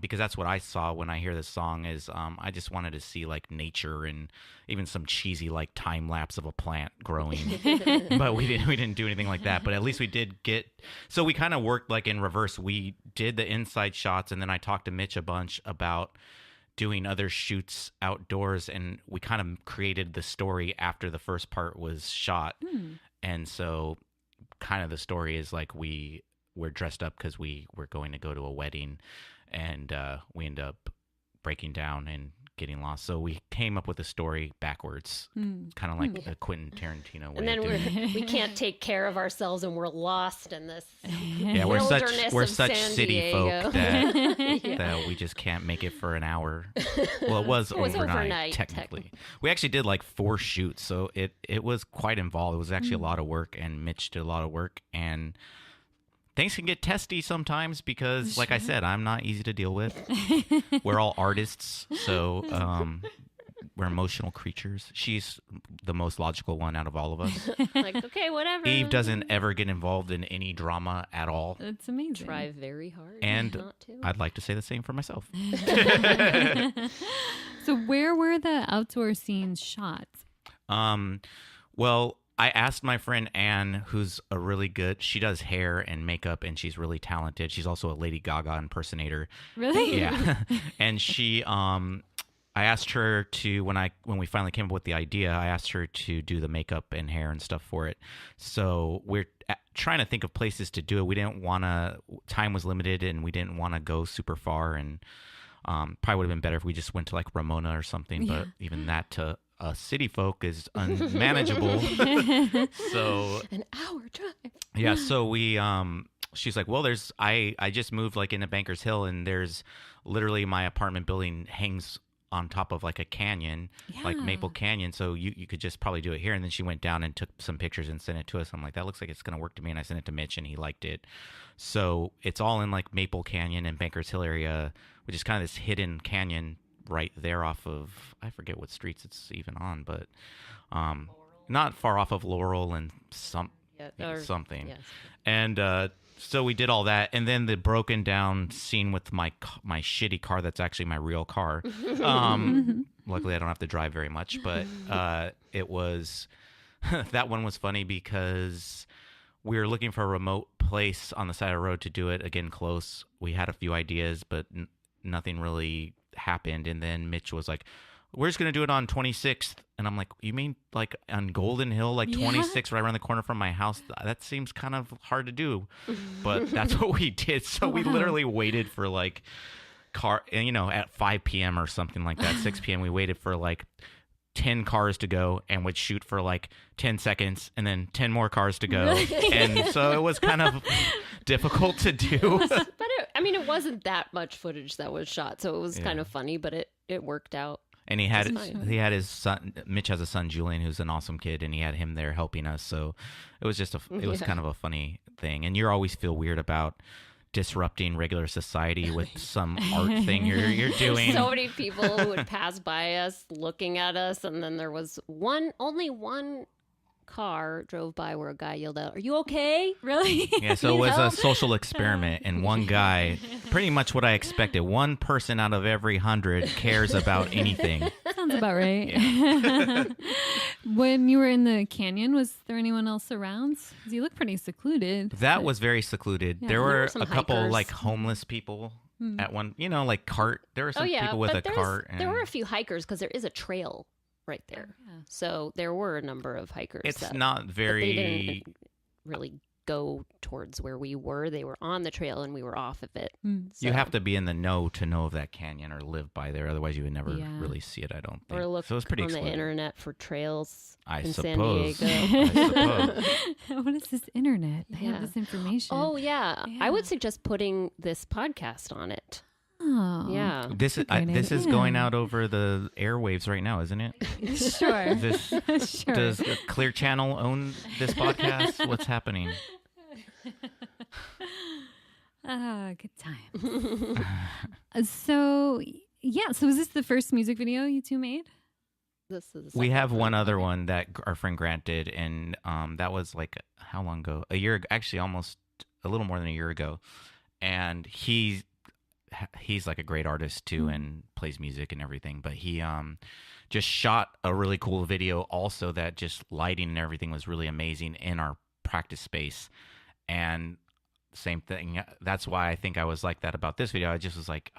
because that's what I saw when I hear this song. Is I just wanted to see like nature and even some cheesy like time lapse of a plant growing. But we didn't do anything like that. But at least we did get. So we kind of worked like in reverse. We did the inside shots, and then I talked to Mitch a bunch about doing other shoots outdoors, and we kind of created the story after the first part was shot. And so kind of the story is like we're dressed up because we were going to go to a wedding, and we end up breaking down and getting lost. So we came up with a story backwards, kind of like a Quentin Tarantino way. And then we can't take care of ourselves, and we're lost in this. Yeah, we're such San city Diego. folk that we just can't make it for an hour. Well, it was overnight technically. We actually did like 4 shoots, so it was quite involved. It was actually a lot of work, and Mitch did a lot of work, and things can get testy sometimes because, like I said, I'm not easy to deal with. We're all artists, so we're emotional creatures. She's the most logical one out of all of us. Like, okay, whatever. Eve doesn't ever get involved in any drama at all. That's amazing. Try very hard And not to. I'd like to say the same for myself. So where were the outdoor scenes shot? Well, I asked my friend Anne, who's she does hair and makeup, and she's really talented. She's also a Lady Gaga impersonator. Really? Yeah. And I asked her to, when we finally came up with the idea, I asked her to do the makeup and hair and stuff for it. So we're trying to think of places to do it. We didn't want to, time was limited, and we didn't want to go super far, and probably would have been better if we just went to like Ramona or something, but even that to city folk is unmanageable. So an hour drive. Yeah, so we she's like, well, I just moved like into Bankers Hill, and there's literally my apartment building hangs on top of like a canyon, like Maple Canyon, so you could just probably do it here. And then she went down and took some pictures and sent it to us. I'm like, that looks like it's gonna work to me, and I sent it to Mitch, and he liked it. So it's all in like Maple Canyon and Bankers Hill area, which is kind of this hidden canyon right there off of, I forget what streets it's even on, but not far off of Laurel and something. Yes. And so we did all that, and then the broken down scene with my shitty car that's actually my real car. Luckily, I don't have to drive very much, but it was that one was funny because we were looking for a remote place on the side of the road to do it. Again, close. We had a few ideas, but nothing really happened. And then Mitch was like, we're just going to do it on 26th. And I'm like, you mean like on Golden Hill, like 26 right around the corner from my house? That seems kind of hard to do. But that's what we did. So we literally waited for like at 5 p.m. or something like that, 6 p.m. We waited for like 10 cars to go and would shoot for like 10 seconds and then 10 more cars to go. And so it was kind of difficult to do. But it wasn't that much footage that was shot. So it was kind of funny, but it worked out. And he had his son. Mitch has a son, Julian, who's an awesome kid, and he had him there helping us. So it was just kind of a funny thing. And you always feel weird about disrupting regular society with some art thing you're doing. So many people who would pass by us looking at us, and then there was only one car drove by where a guy yelled out, "Are you okay?" Really? Yeah, so it was a social experiment, and one guy, pretty much what I expected. One person out of every 100 cares about anything. Sounds sounds about right. Yeah. When you were in the canyon, was there anyone else around? 'Cause you look pretty secluded. That was very secluded. Yeah. There There were were some a couple hikers. like homeless people Hmm. at one, like cart. There were some people with a cart. And there were a few hikers because there is a trail right there. Yeah. So there were a number of hikers. it's that, not but they very. didn't really go towards where we were. They were on the trail and we were off of it. Hmm. You have to be in the know to know of that canyon or live by there. Otherwise, you would never Yeah. really see it, I don't think. Or look so it's pretty on the exclusive. internet for trails I in suppose. San Diego. I suppose. What is this internet? They Yeah. have this information. Oh yeah. Yeah. I would suggest putting this podcast on it. Oh. Yeah. This is That's a great this is idea. going out over the airwaves right now, isn't it? Sure. This- Sure. Does the Clear Channel own this podcast? What's happening? Good time. So is this the first music video you two made? This is We have one other one that our friend Grant did, and that was like how long ago? A year, actually, almost a little more than a year ago. And he's like a great artist too, and plays music and everything. But he just shot a really cool video, also that just lighting and everything was really amazing in our practice space. And same thing. That's why I think I was like that about this video. I just was like,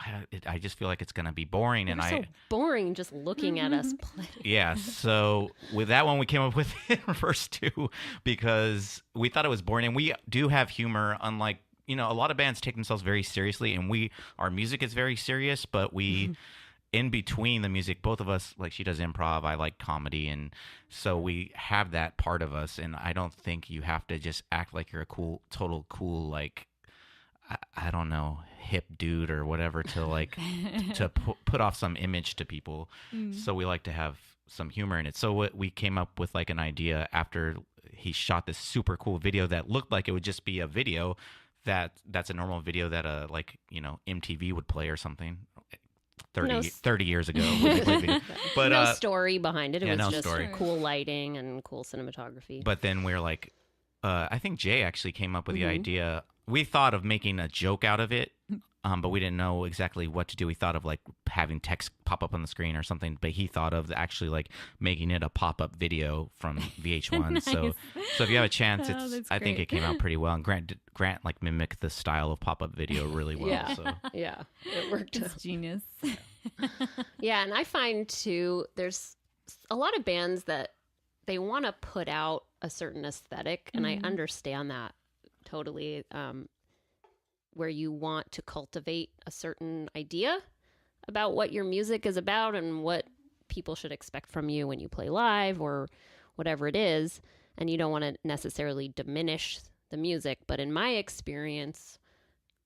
I just feel like it's gonna be boring, It and was so boring just looking at us play. yeah, so with that one, we came up with verse 2 because we thought it was boring, and we do have humor, unlike, a lot of bands take themselves very seriously, and our music is very serious, but we, in between the music, both of us, like she does improv, I like comedy, and so we have that part of us, and I don't think you have to just act like you're a total cool, like, I don't know, hip dude or whatever to like to put off some image to people. So we like to have some humor in it. So we came up with like an idea after he shot this super cool video that looked like it would just be a video that's a normal video that MTV would play or something 30 years ago when they played video. But no story behind it. It yeah, was no just story. cool lighting and cool cinematography. But then we're like, I think Jay actually came up with the Mhm. idea. We thought of making a joke out of it, but we didn't know exactly what to do. We thought of like having text pop up on the screen or something, but he thought of actually like making it a pop-up video from VH1. Nice. So if you have a chance, Oh, that's I think great. it came out pretty well. And Grant like mimicked the style of pop-up video really well. Yeah. So Yeah, it worked. It's genius. Yeah, and I find too, there's a lot of bands that they want to put out a certain aesthetic, and I understand that totally, where you want to cultivate a certain idea about what your music is about and what people should expect from you when you play live or whatever it is, and you don't want to necessarily diminish the music. But in my experience,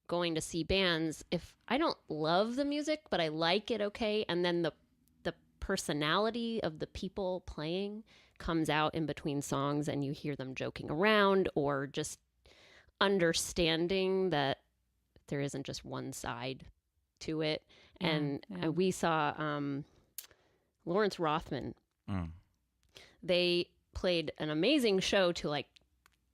going to see bands, if I don't love the music, but I like it okay, and then the personality of the people playing comes out in between songs and you hear them joking around or just understanding that there isn't just one side to it. Yeah, And yeah. we saw Lawrence Rothman. mm. They played an amazing show to like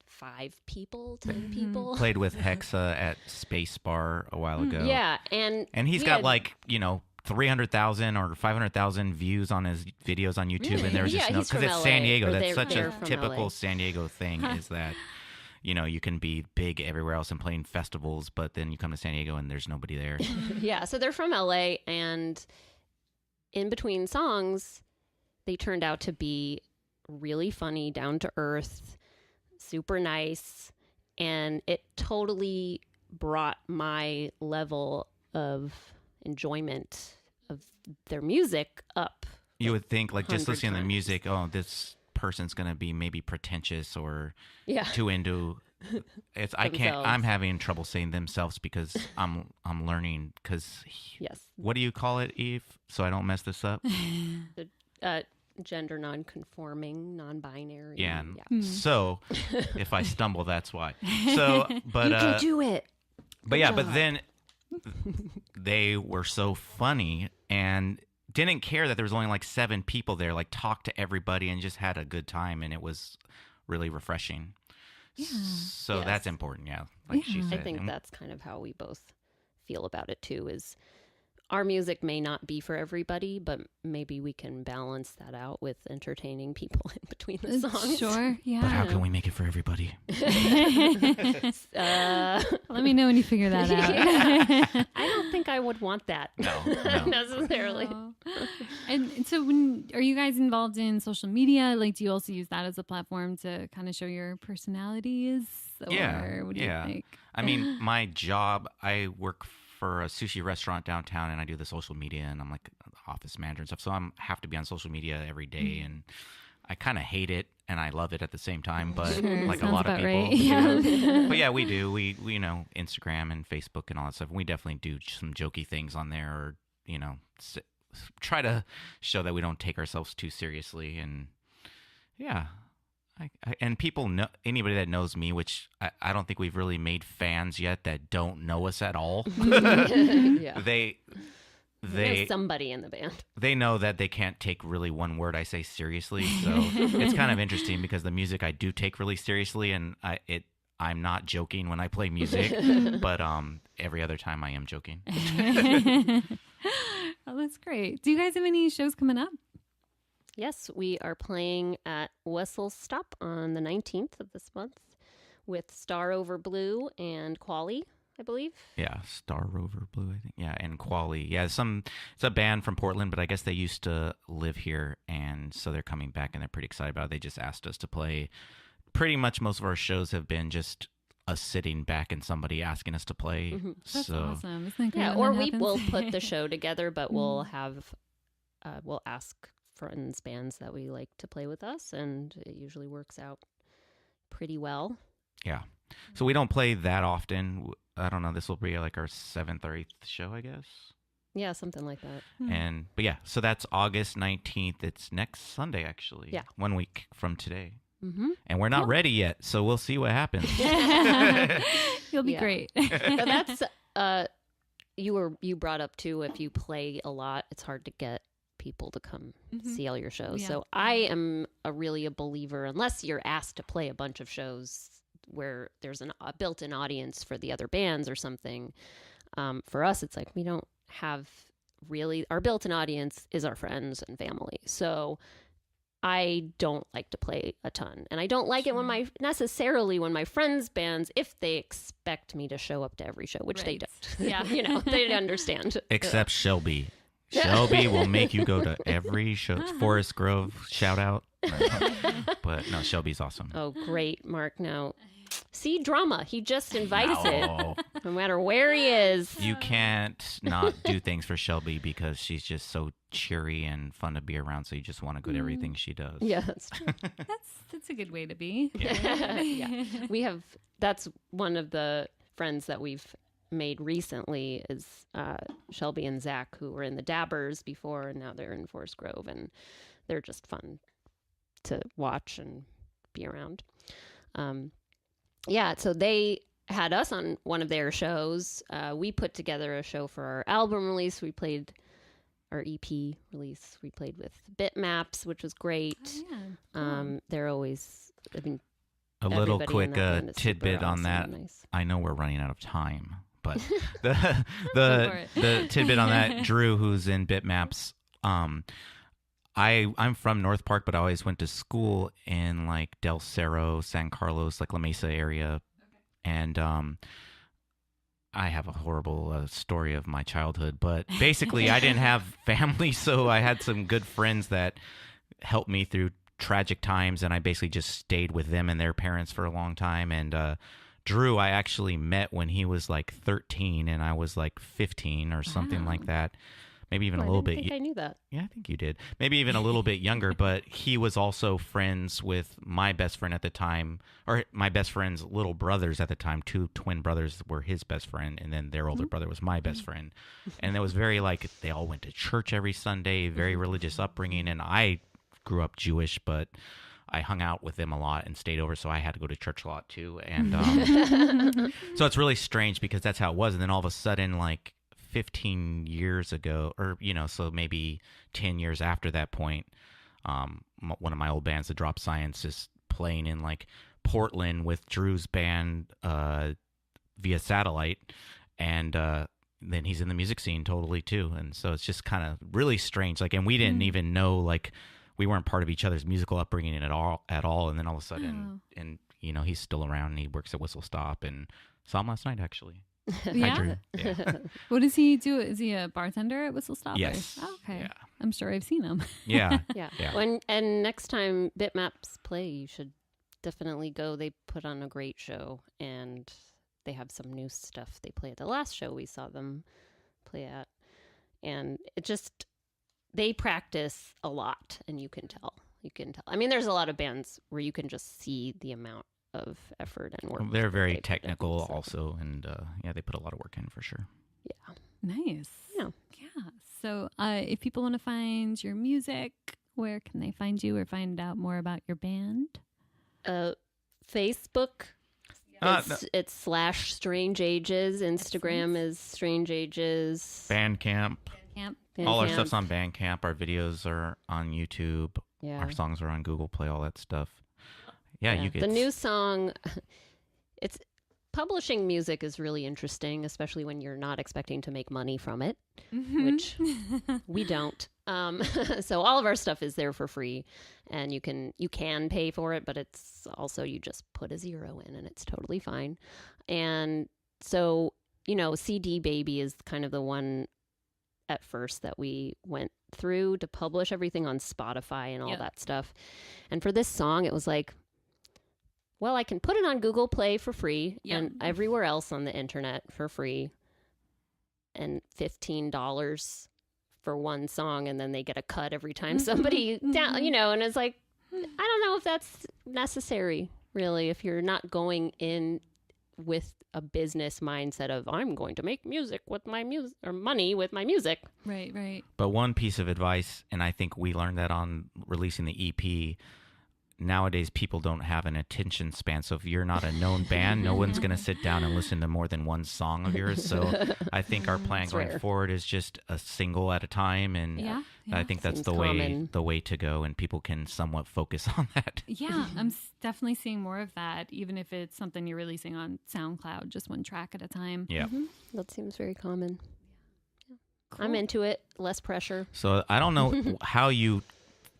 5 people, 10 people. Played with Hexa at Space Bar a while ago. Yeah, and he's we got had- like 300,000 or 500,000 views on his videos on YouTube, and there's Yeah, just no, he's from because it's San LA, Diego. or That's they're- such they're a from typical LA. San Diego thing is that you can be big everywhere else and playing festivals, but then you come to San Diego and there's nobody there. Yeah, so they're from LA, and in between songs, they turned out to be really funny, down to earth, super nice, and it totally brought my level of enjoyment of their music up. You would think, like, just 100 listening to the times. music, oh, this person's gonna be maybe pretentious or Yeah. too into. I can't. Themselves. I'm having trouble saying themselves because I'm learning. Because Yes. what do you call it, Eve? So I don't mess this up. Gender non-conforming, non-binary. Yeah. Yeah. So if I stumble, that's why. So, but You can do it. but Good yeah, job. but then they were so funny and didn't care that there was only like 7 people there. Like talked to everybody and just had a good time, and it was really refreshing. Yeah. So Yes. that's important. Yeah, like she Yeah. said. I think And that's kind of how we both feel about it too, is our music may not be for everybody, but maybe we can balance that out with entertaining people in between the songs. Sure, yeah. But how can we make it for everybody? Let me know when you figure that out. Yeah. I don't think I would want that. No. Necessarily. Oh. And so are you guys involved in social media? Like, do you also use that as a platform to kind of show your personalities? Or what do you think? I mean, my job, I work for a sushi restaurant downtown, and I do the social media, and I'm like the office manager and stuff. So I have to be on social media every day, and I kind of hate it and I love it at the same time. But like a lot of people, right. Yeah. But yeah, we do. We Instagram and Facebook and all that stuff. And we definitely do some jokey things on there, or try to show that we don't take ourselves too seriously. And yeah. And people know, anybody that knows me, which I don't think we've really made fans yet that don't know us at all. Yeah. There's somebody in the band. They know that they can't take really one word I say seriously. So it's kind of interesting because the music I do take really seriously, and I'm not joking when I play music, but every other time I am joking. Oh, that's great. Do you guys have any shows coming up? Yes, we are playing at Wessel Stop on the 19th of this month with Star Over Blue and Quali, I believe. Yeah, Star Rover Blue, I think. Yeah, and Quali. Yeah, it's a band from Portland, but I guess they used to live here, and so they're coming back, and they're pretty excited about it. They just asked us to play. Pretty much most of our shows have been just us sitting back and somebody asking us to play. Mm-hmm. That's awesome. Isn't that great? Yeah, or we will put the show together, but we'll ask friends, bands that we like to play with us, and it usually works out pretty well. Yeah. So we don't play that often. I don't know. This will be like our 7th or 8th show, I guess. Yeah, something like that. But yeah, so that's August 19th. It's next Sunday, actually. Yeah. 1 week from today. Mm-hmm. And we're not ready yet, so we'll see what happens. You'll be great. But that's you brought up too. If you play a lot, it's hard to get people to come see all your shows. Yeah. So I am really a believer, unless you're asked to play a bunch of shows where there's a built-in audience for the other bands or something. For us, it's like we don't have really, our built-in audience is our friends and family. So I don't like to play a ton, and I don't like it when my friends' bands, if they expect me to show up to every show, which they don't. Yeah, they understand. Except Shelby. Shelby will make you go to every show. It's Forest Grove, shout out. But no, Shelby's awesome. Oh, great, Mark. Now, see, drama. He just invites it, no matter where he is. You can't not do things for Shelby because she's just so cheery and fun to be around. So you just want to go to everything she does. Yeah, that's true. That's a good way to be. Yeah. That's one of the friends that we've made recently is Shelby and Zach, who were in the Dabbers before, and now they're in Forest Grove, and they're just fun to watch and be around. So they had us on one of their shows. We put together a show for our album release. We played our EP release. We played with Bitmaps, which was great. Oh, yeah. They're always, a little quick awesome tidbit on that. Nice. I know we're running out of time, but the tidbit on that, Drew, who's in Bitmaps, I'm from North Park, but I always went to school in like Del Cerro, San Carlos, like La Mesa area. Okay. And I have a horrible story of my childhood, but basically I didn't have family, so I had some good friends that helped me through tragic times, and I basically just stayed with them and their parents for a long time. And Drew, I actually met when he was like 13 and I was like 15 or something like that. Maybe even a little bit. I think I knew that. Yeah, I think you did. Maybe even a little bit younger, but he was also friends with my best friend at the time, or my best friend's little brothers at the time. 2 twin brothers were his best friend, and then their older brother was my best friend. And it was very like, they all went to church every Sunday, very religious upbringing, and I grew up Jewish, but I hung out with them a lot and stayed over, so I had to go to church a lot too. And so it's really strange because that's how it was. And then all of a sudden, like 15 years ago, or so maybe 10 years after that point, one of my old bands, the Drop Science, is playing in like Portland with Drew's band via satellite, and then he's in the music scene totally too. And so it's just kind of really strange. Like, and we didn't even know, like, we weren't part of each other's musical upbringing at all. And then all of a sudden, and you know, he's still around and he works at Whistle Stop, and saw him last night actually. Yeah. What does he do? Is he a bartender at Whistle Stop? Yes. Oh, okay. Yeah. I'm sure I've seen him. Yeah. Yeah. Yeah. And next time Bitmaps play, you should definitely go. They put on a great show, and they have some new stuff they play at the last show we saw them play at. And it just, they practice a lot, and you can tell. I mean, there's a lot of bands where you can just see the amount of effort and work. They're very they technical put in, so. also, and they put a lot of work in for sure. Yeah. Nice. Yeah. Yeah. So if people want to find your music, where can they find you or find out more about your band? Facebook. No. It's /Strange Ages. Instagram is Strange Ages. Bandcamp. Camp. All our stuff's on Bandcamp. Our videos are on YouTube. Yeah. Our songs are on Google Play, all that stuff. Yeah, you get the new song. It's publishing music is really interesting, especially when you're not expecting to make money from it, which we don't. So all of our stuff is there for free, and you can pay for it, but it's also, you just put a 0 in and it's totally fine. And so, you know, CD Baby is kind of the one at first that we went through to publish everything on Spotify and all that stuff. And for this song, it was like, well, I can put it on Google Play for free and everywhere else on the internet for free, and $15 for one song, and then they get a cut every time somebody down, you know, and it's like, I don't know if that's necessary, really, if you're not going in with a business mindset of, I'm going to make music with my music, or money with my music. Right, right. But one piece of advice, and I think we learned that on releasing the EP, nowadays people don't have an attention span. So if you're not a known band, no one's going to sit down and listen to more than one song of yours. So I think our plan going forward is just a single at a time, and I think that's the way to go, and people can somewhat focus on that. Yeah, I'm definitely seeing more of that, even if it's something you're releasing on SoundCloud, just one track at a time. Yeah. That seems very common. Cool. I'm into it. Less pressure. So I don't know how you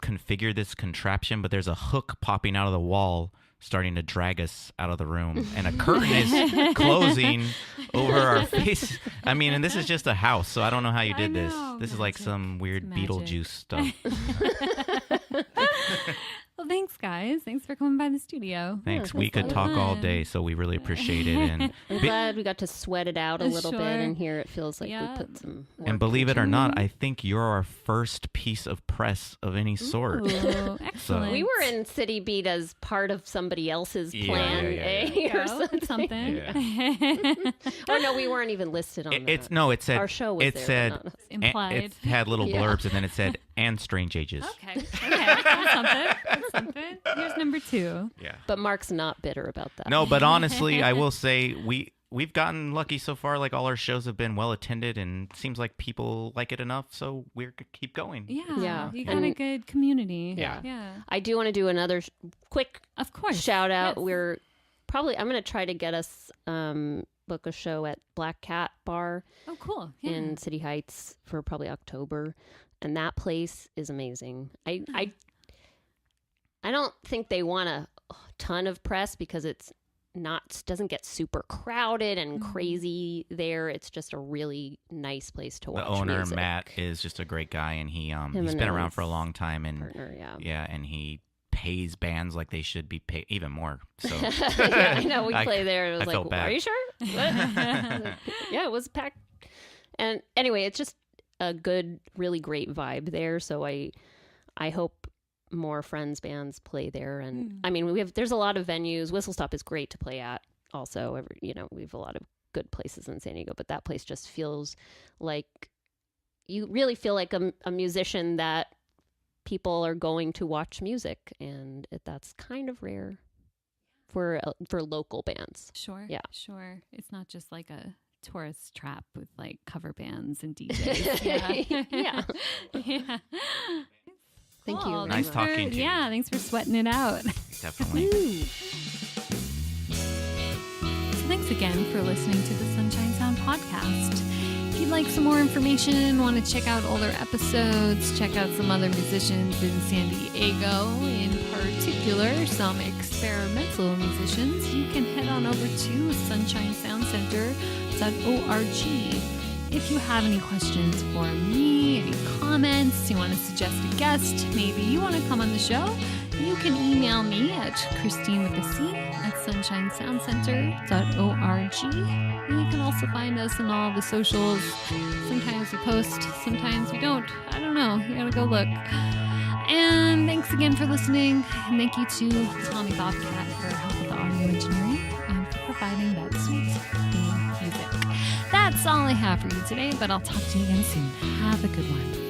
configure this contraption, but there's a hook popping out of the wall starting to drag us out of the room, and a curtain is closing over our face. I mean, and this is just a house, so I don't know how you did this. This is like some weird Beetlejuice stuff. Well, thanks, guys. Thanks for coming by the studio. Thanks. We could talk all day, so we really appreciate it. And I'm glad we got to sweat it out a little bit, and here it feels like we put some work and believe it into or not, I think you're our first piece of press of any sort. Ooh, excellent. We were in City Beat as part of somebody else's plan or something. Or no, we weren't even listed on it said our show was it there, said implied. It had little blurbs, and then it said and Strange Ages. Okay. That's something. Here's number 2. Yeah. But Mark's not bitter about that. No, but honestly, I will say we've gotten lucky so far. Like, all our shows have been well attended, and seems like people like it enough, so we're gonna keep going. Yeah. You got a good community. Yeah. I do want to do another quick shout out. Yes. I'm going to try to get us book a show at Black Cat Bar. Oh, cool. In City Heights for probably October, and that place is amazing. I don't think they want a ton of press because it's doesn't get super crowded and crazy there. It's just a really nice place to watch. The owner, music. Matt, is just a great guy, and he's been around for a long time, and partner, and he pays bands like they should be paid, even more. So I know we play there. It was like, bad. Are you sure? What? Yeah, it was packed. And anyway, it's just a good, really great vibe there. So I hope more Friends bands play there. And I mean, there's a lot of venues. Whistle Stop is great to play at also. We have a lot of good places in San Diego, but that place just feels like, you really feel like a musician that people are going to watch music, and that's kind of rare for local bands. Sure. Yeah. Sure. It's not just like a tourist trap with like cover bands and DJs. Yeah. Thank you. Nice talking to you. Yeah, thanks for sweating it out. Definitely. So thanks again for listening to the Sunshine Sound podcast. If you'd like some more information, want to check out older episodes, check out some other musicians in San Diego, in particular some experimental musicians, you can head on over to sunshinesoundcenter.org. If you have any questions for me, any comments, you want to suggest a guest, maybe you want to come on the show, you can email me at christine@sunshinesoundcenter.org. And you can also find us on all the socials. Sometimes we post, sometimes we don't. I don't know. You gotta go look. And thanks again for listening. And thank you to Tommy Bobcat for help with the audio engineering and for providing that sweet theme music. That's all I have for you today, but I'll talk to you again soon. Have a good one.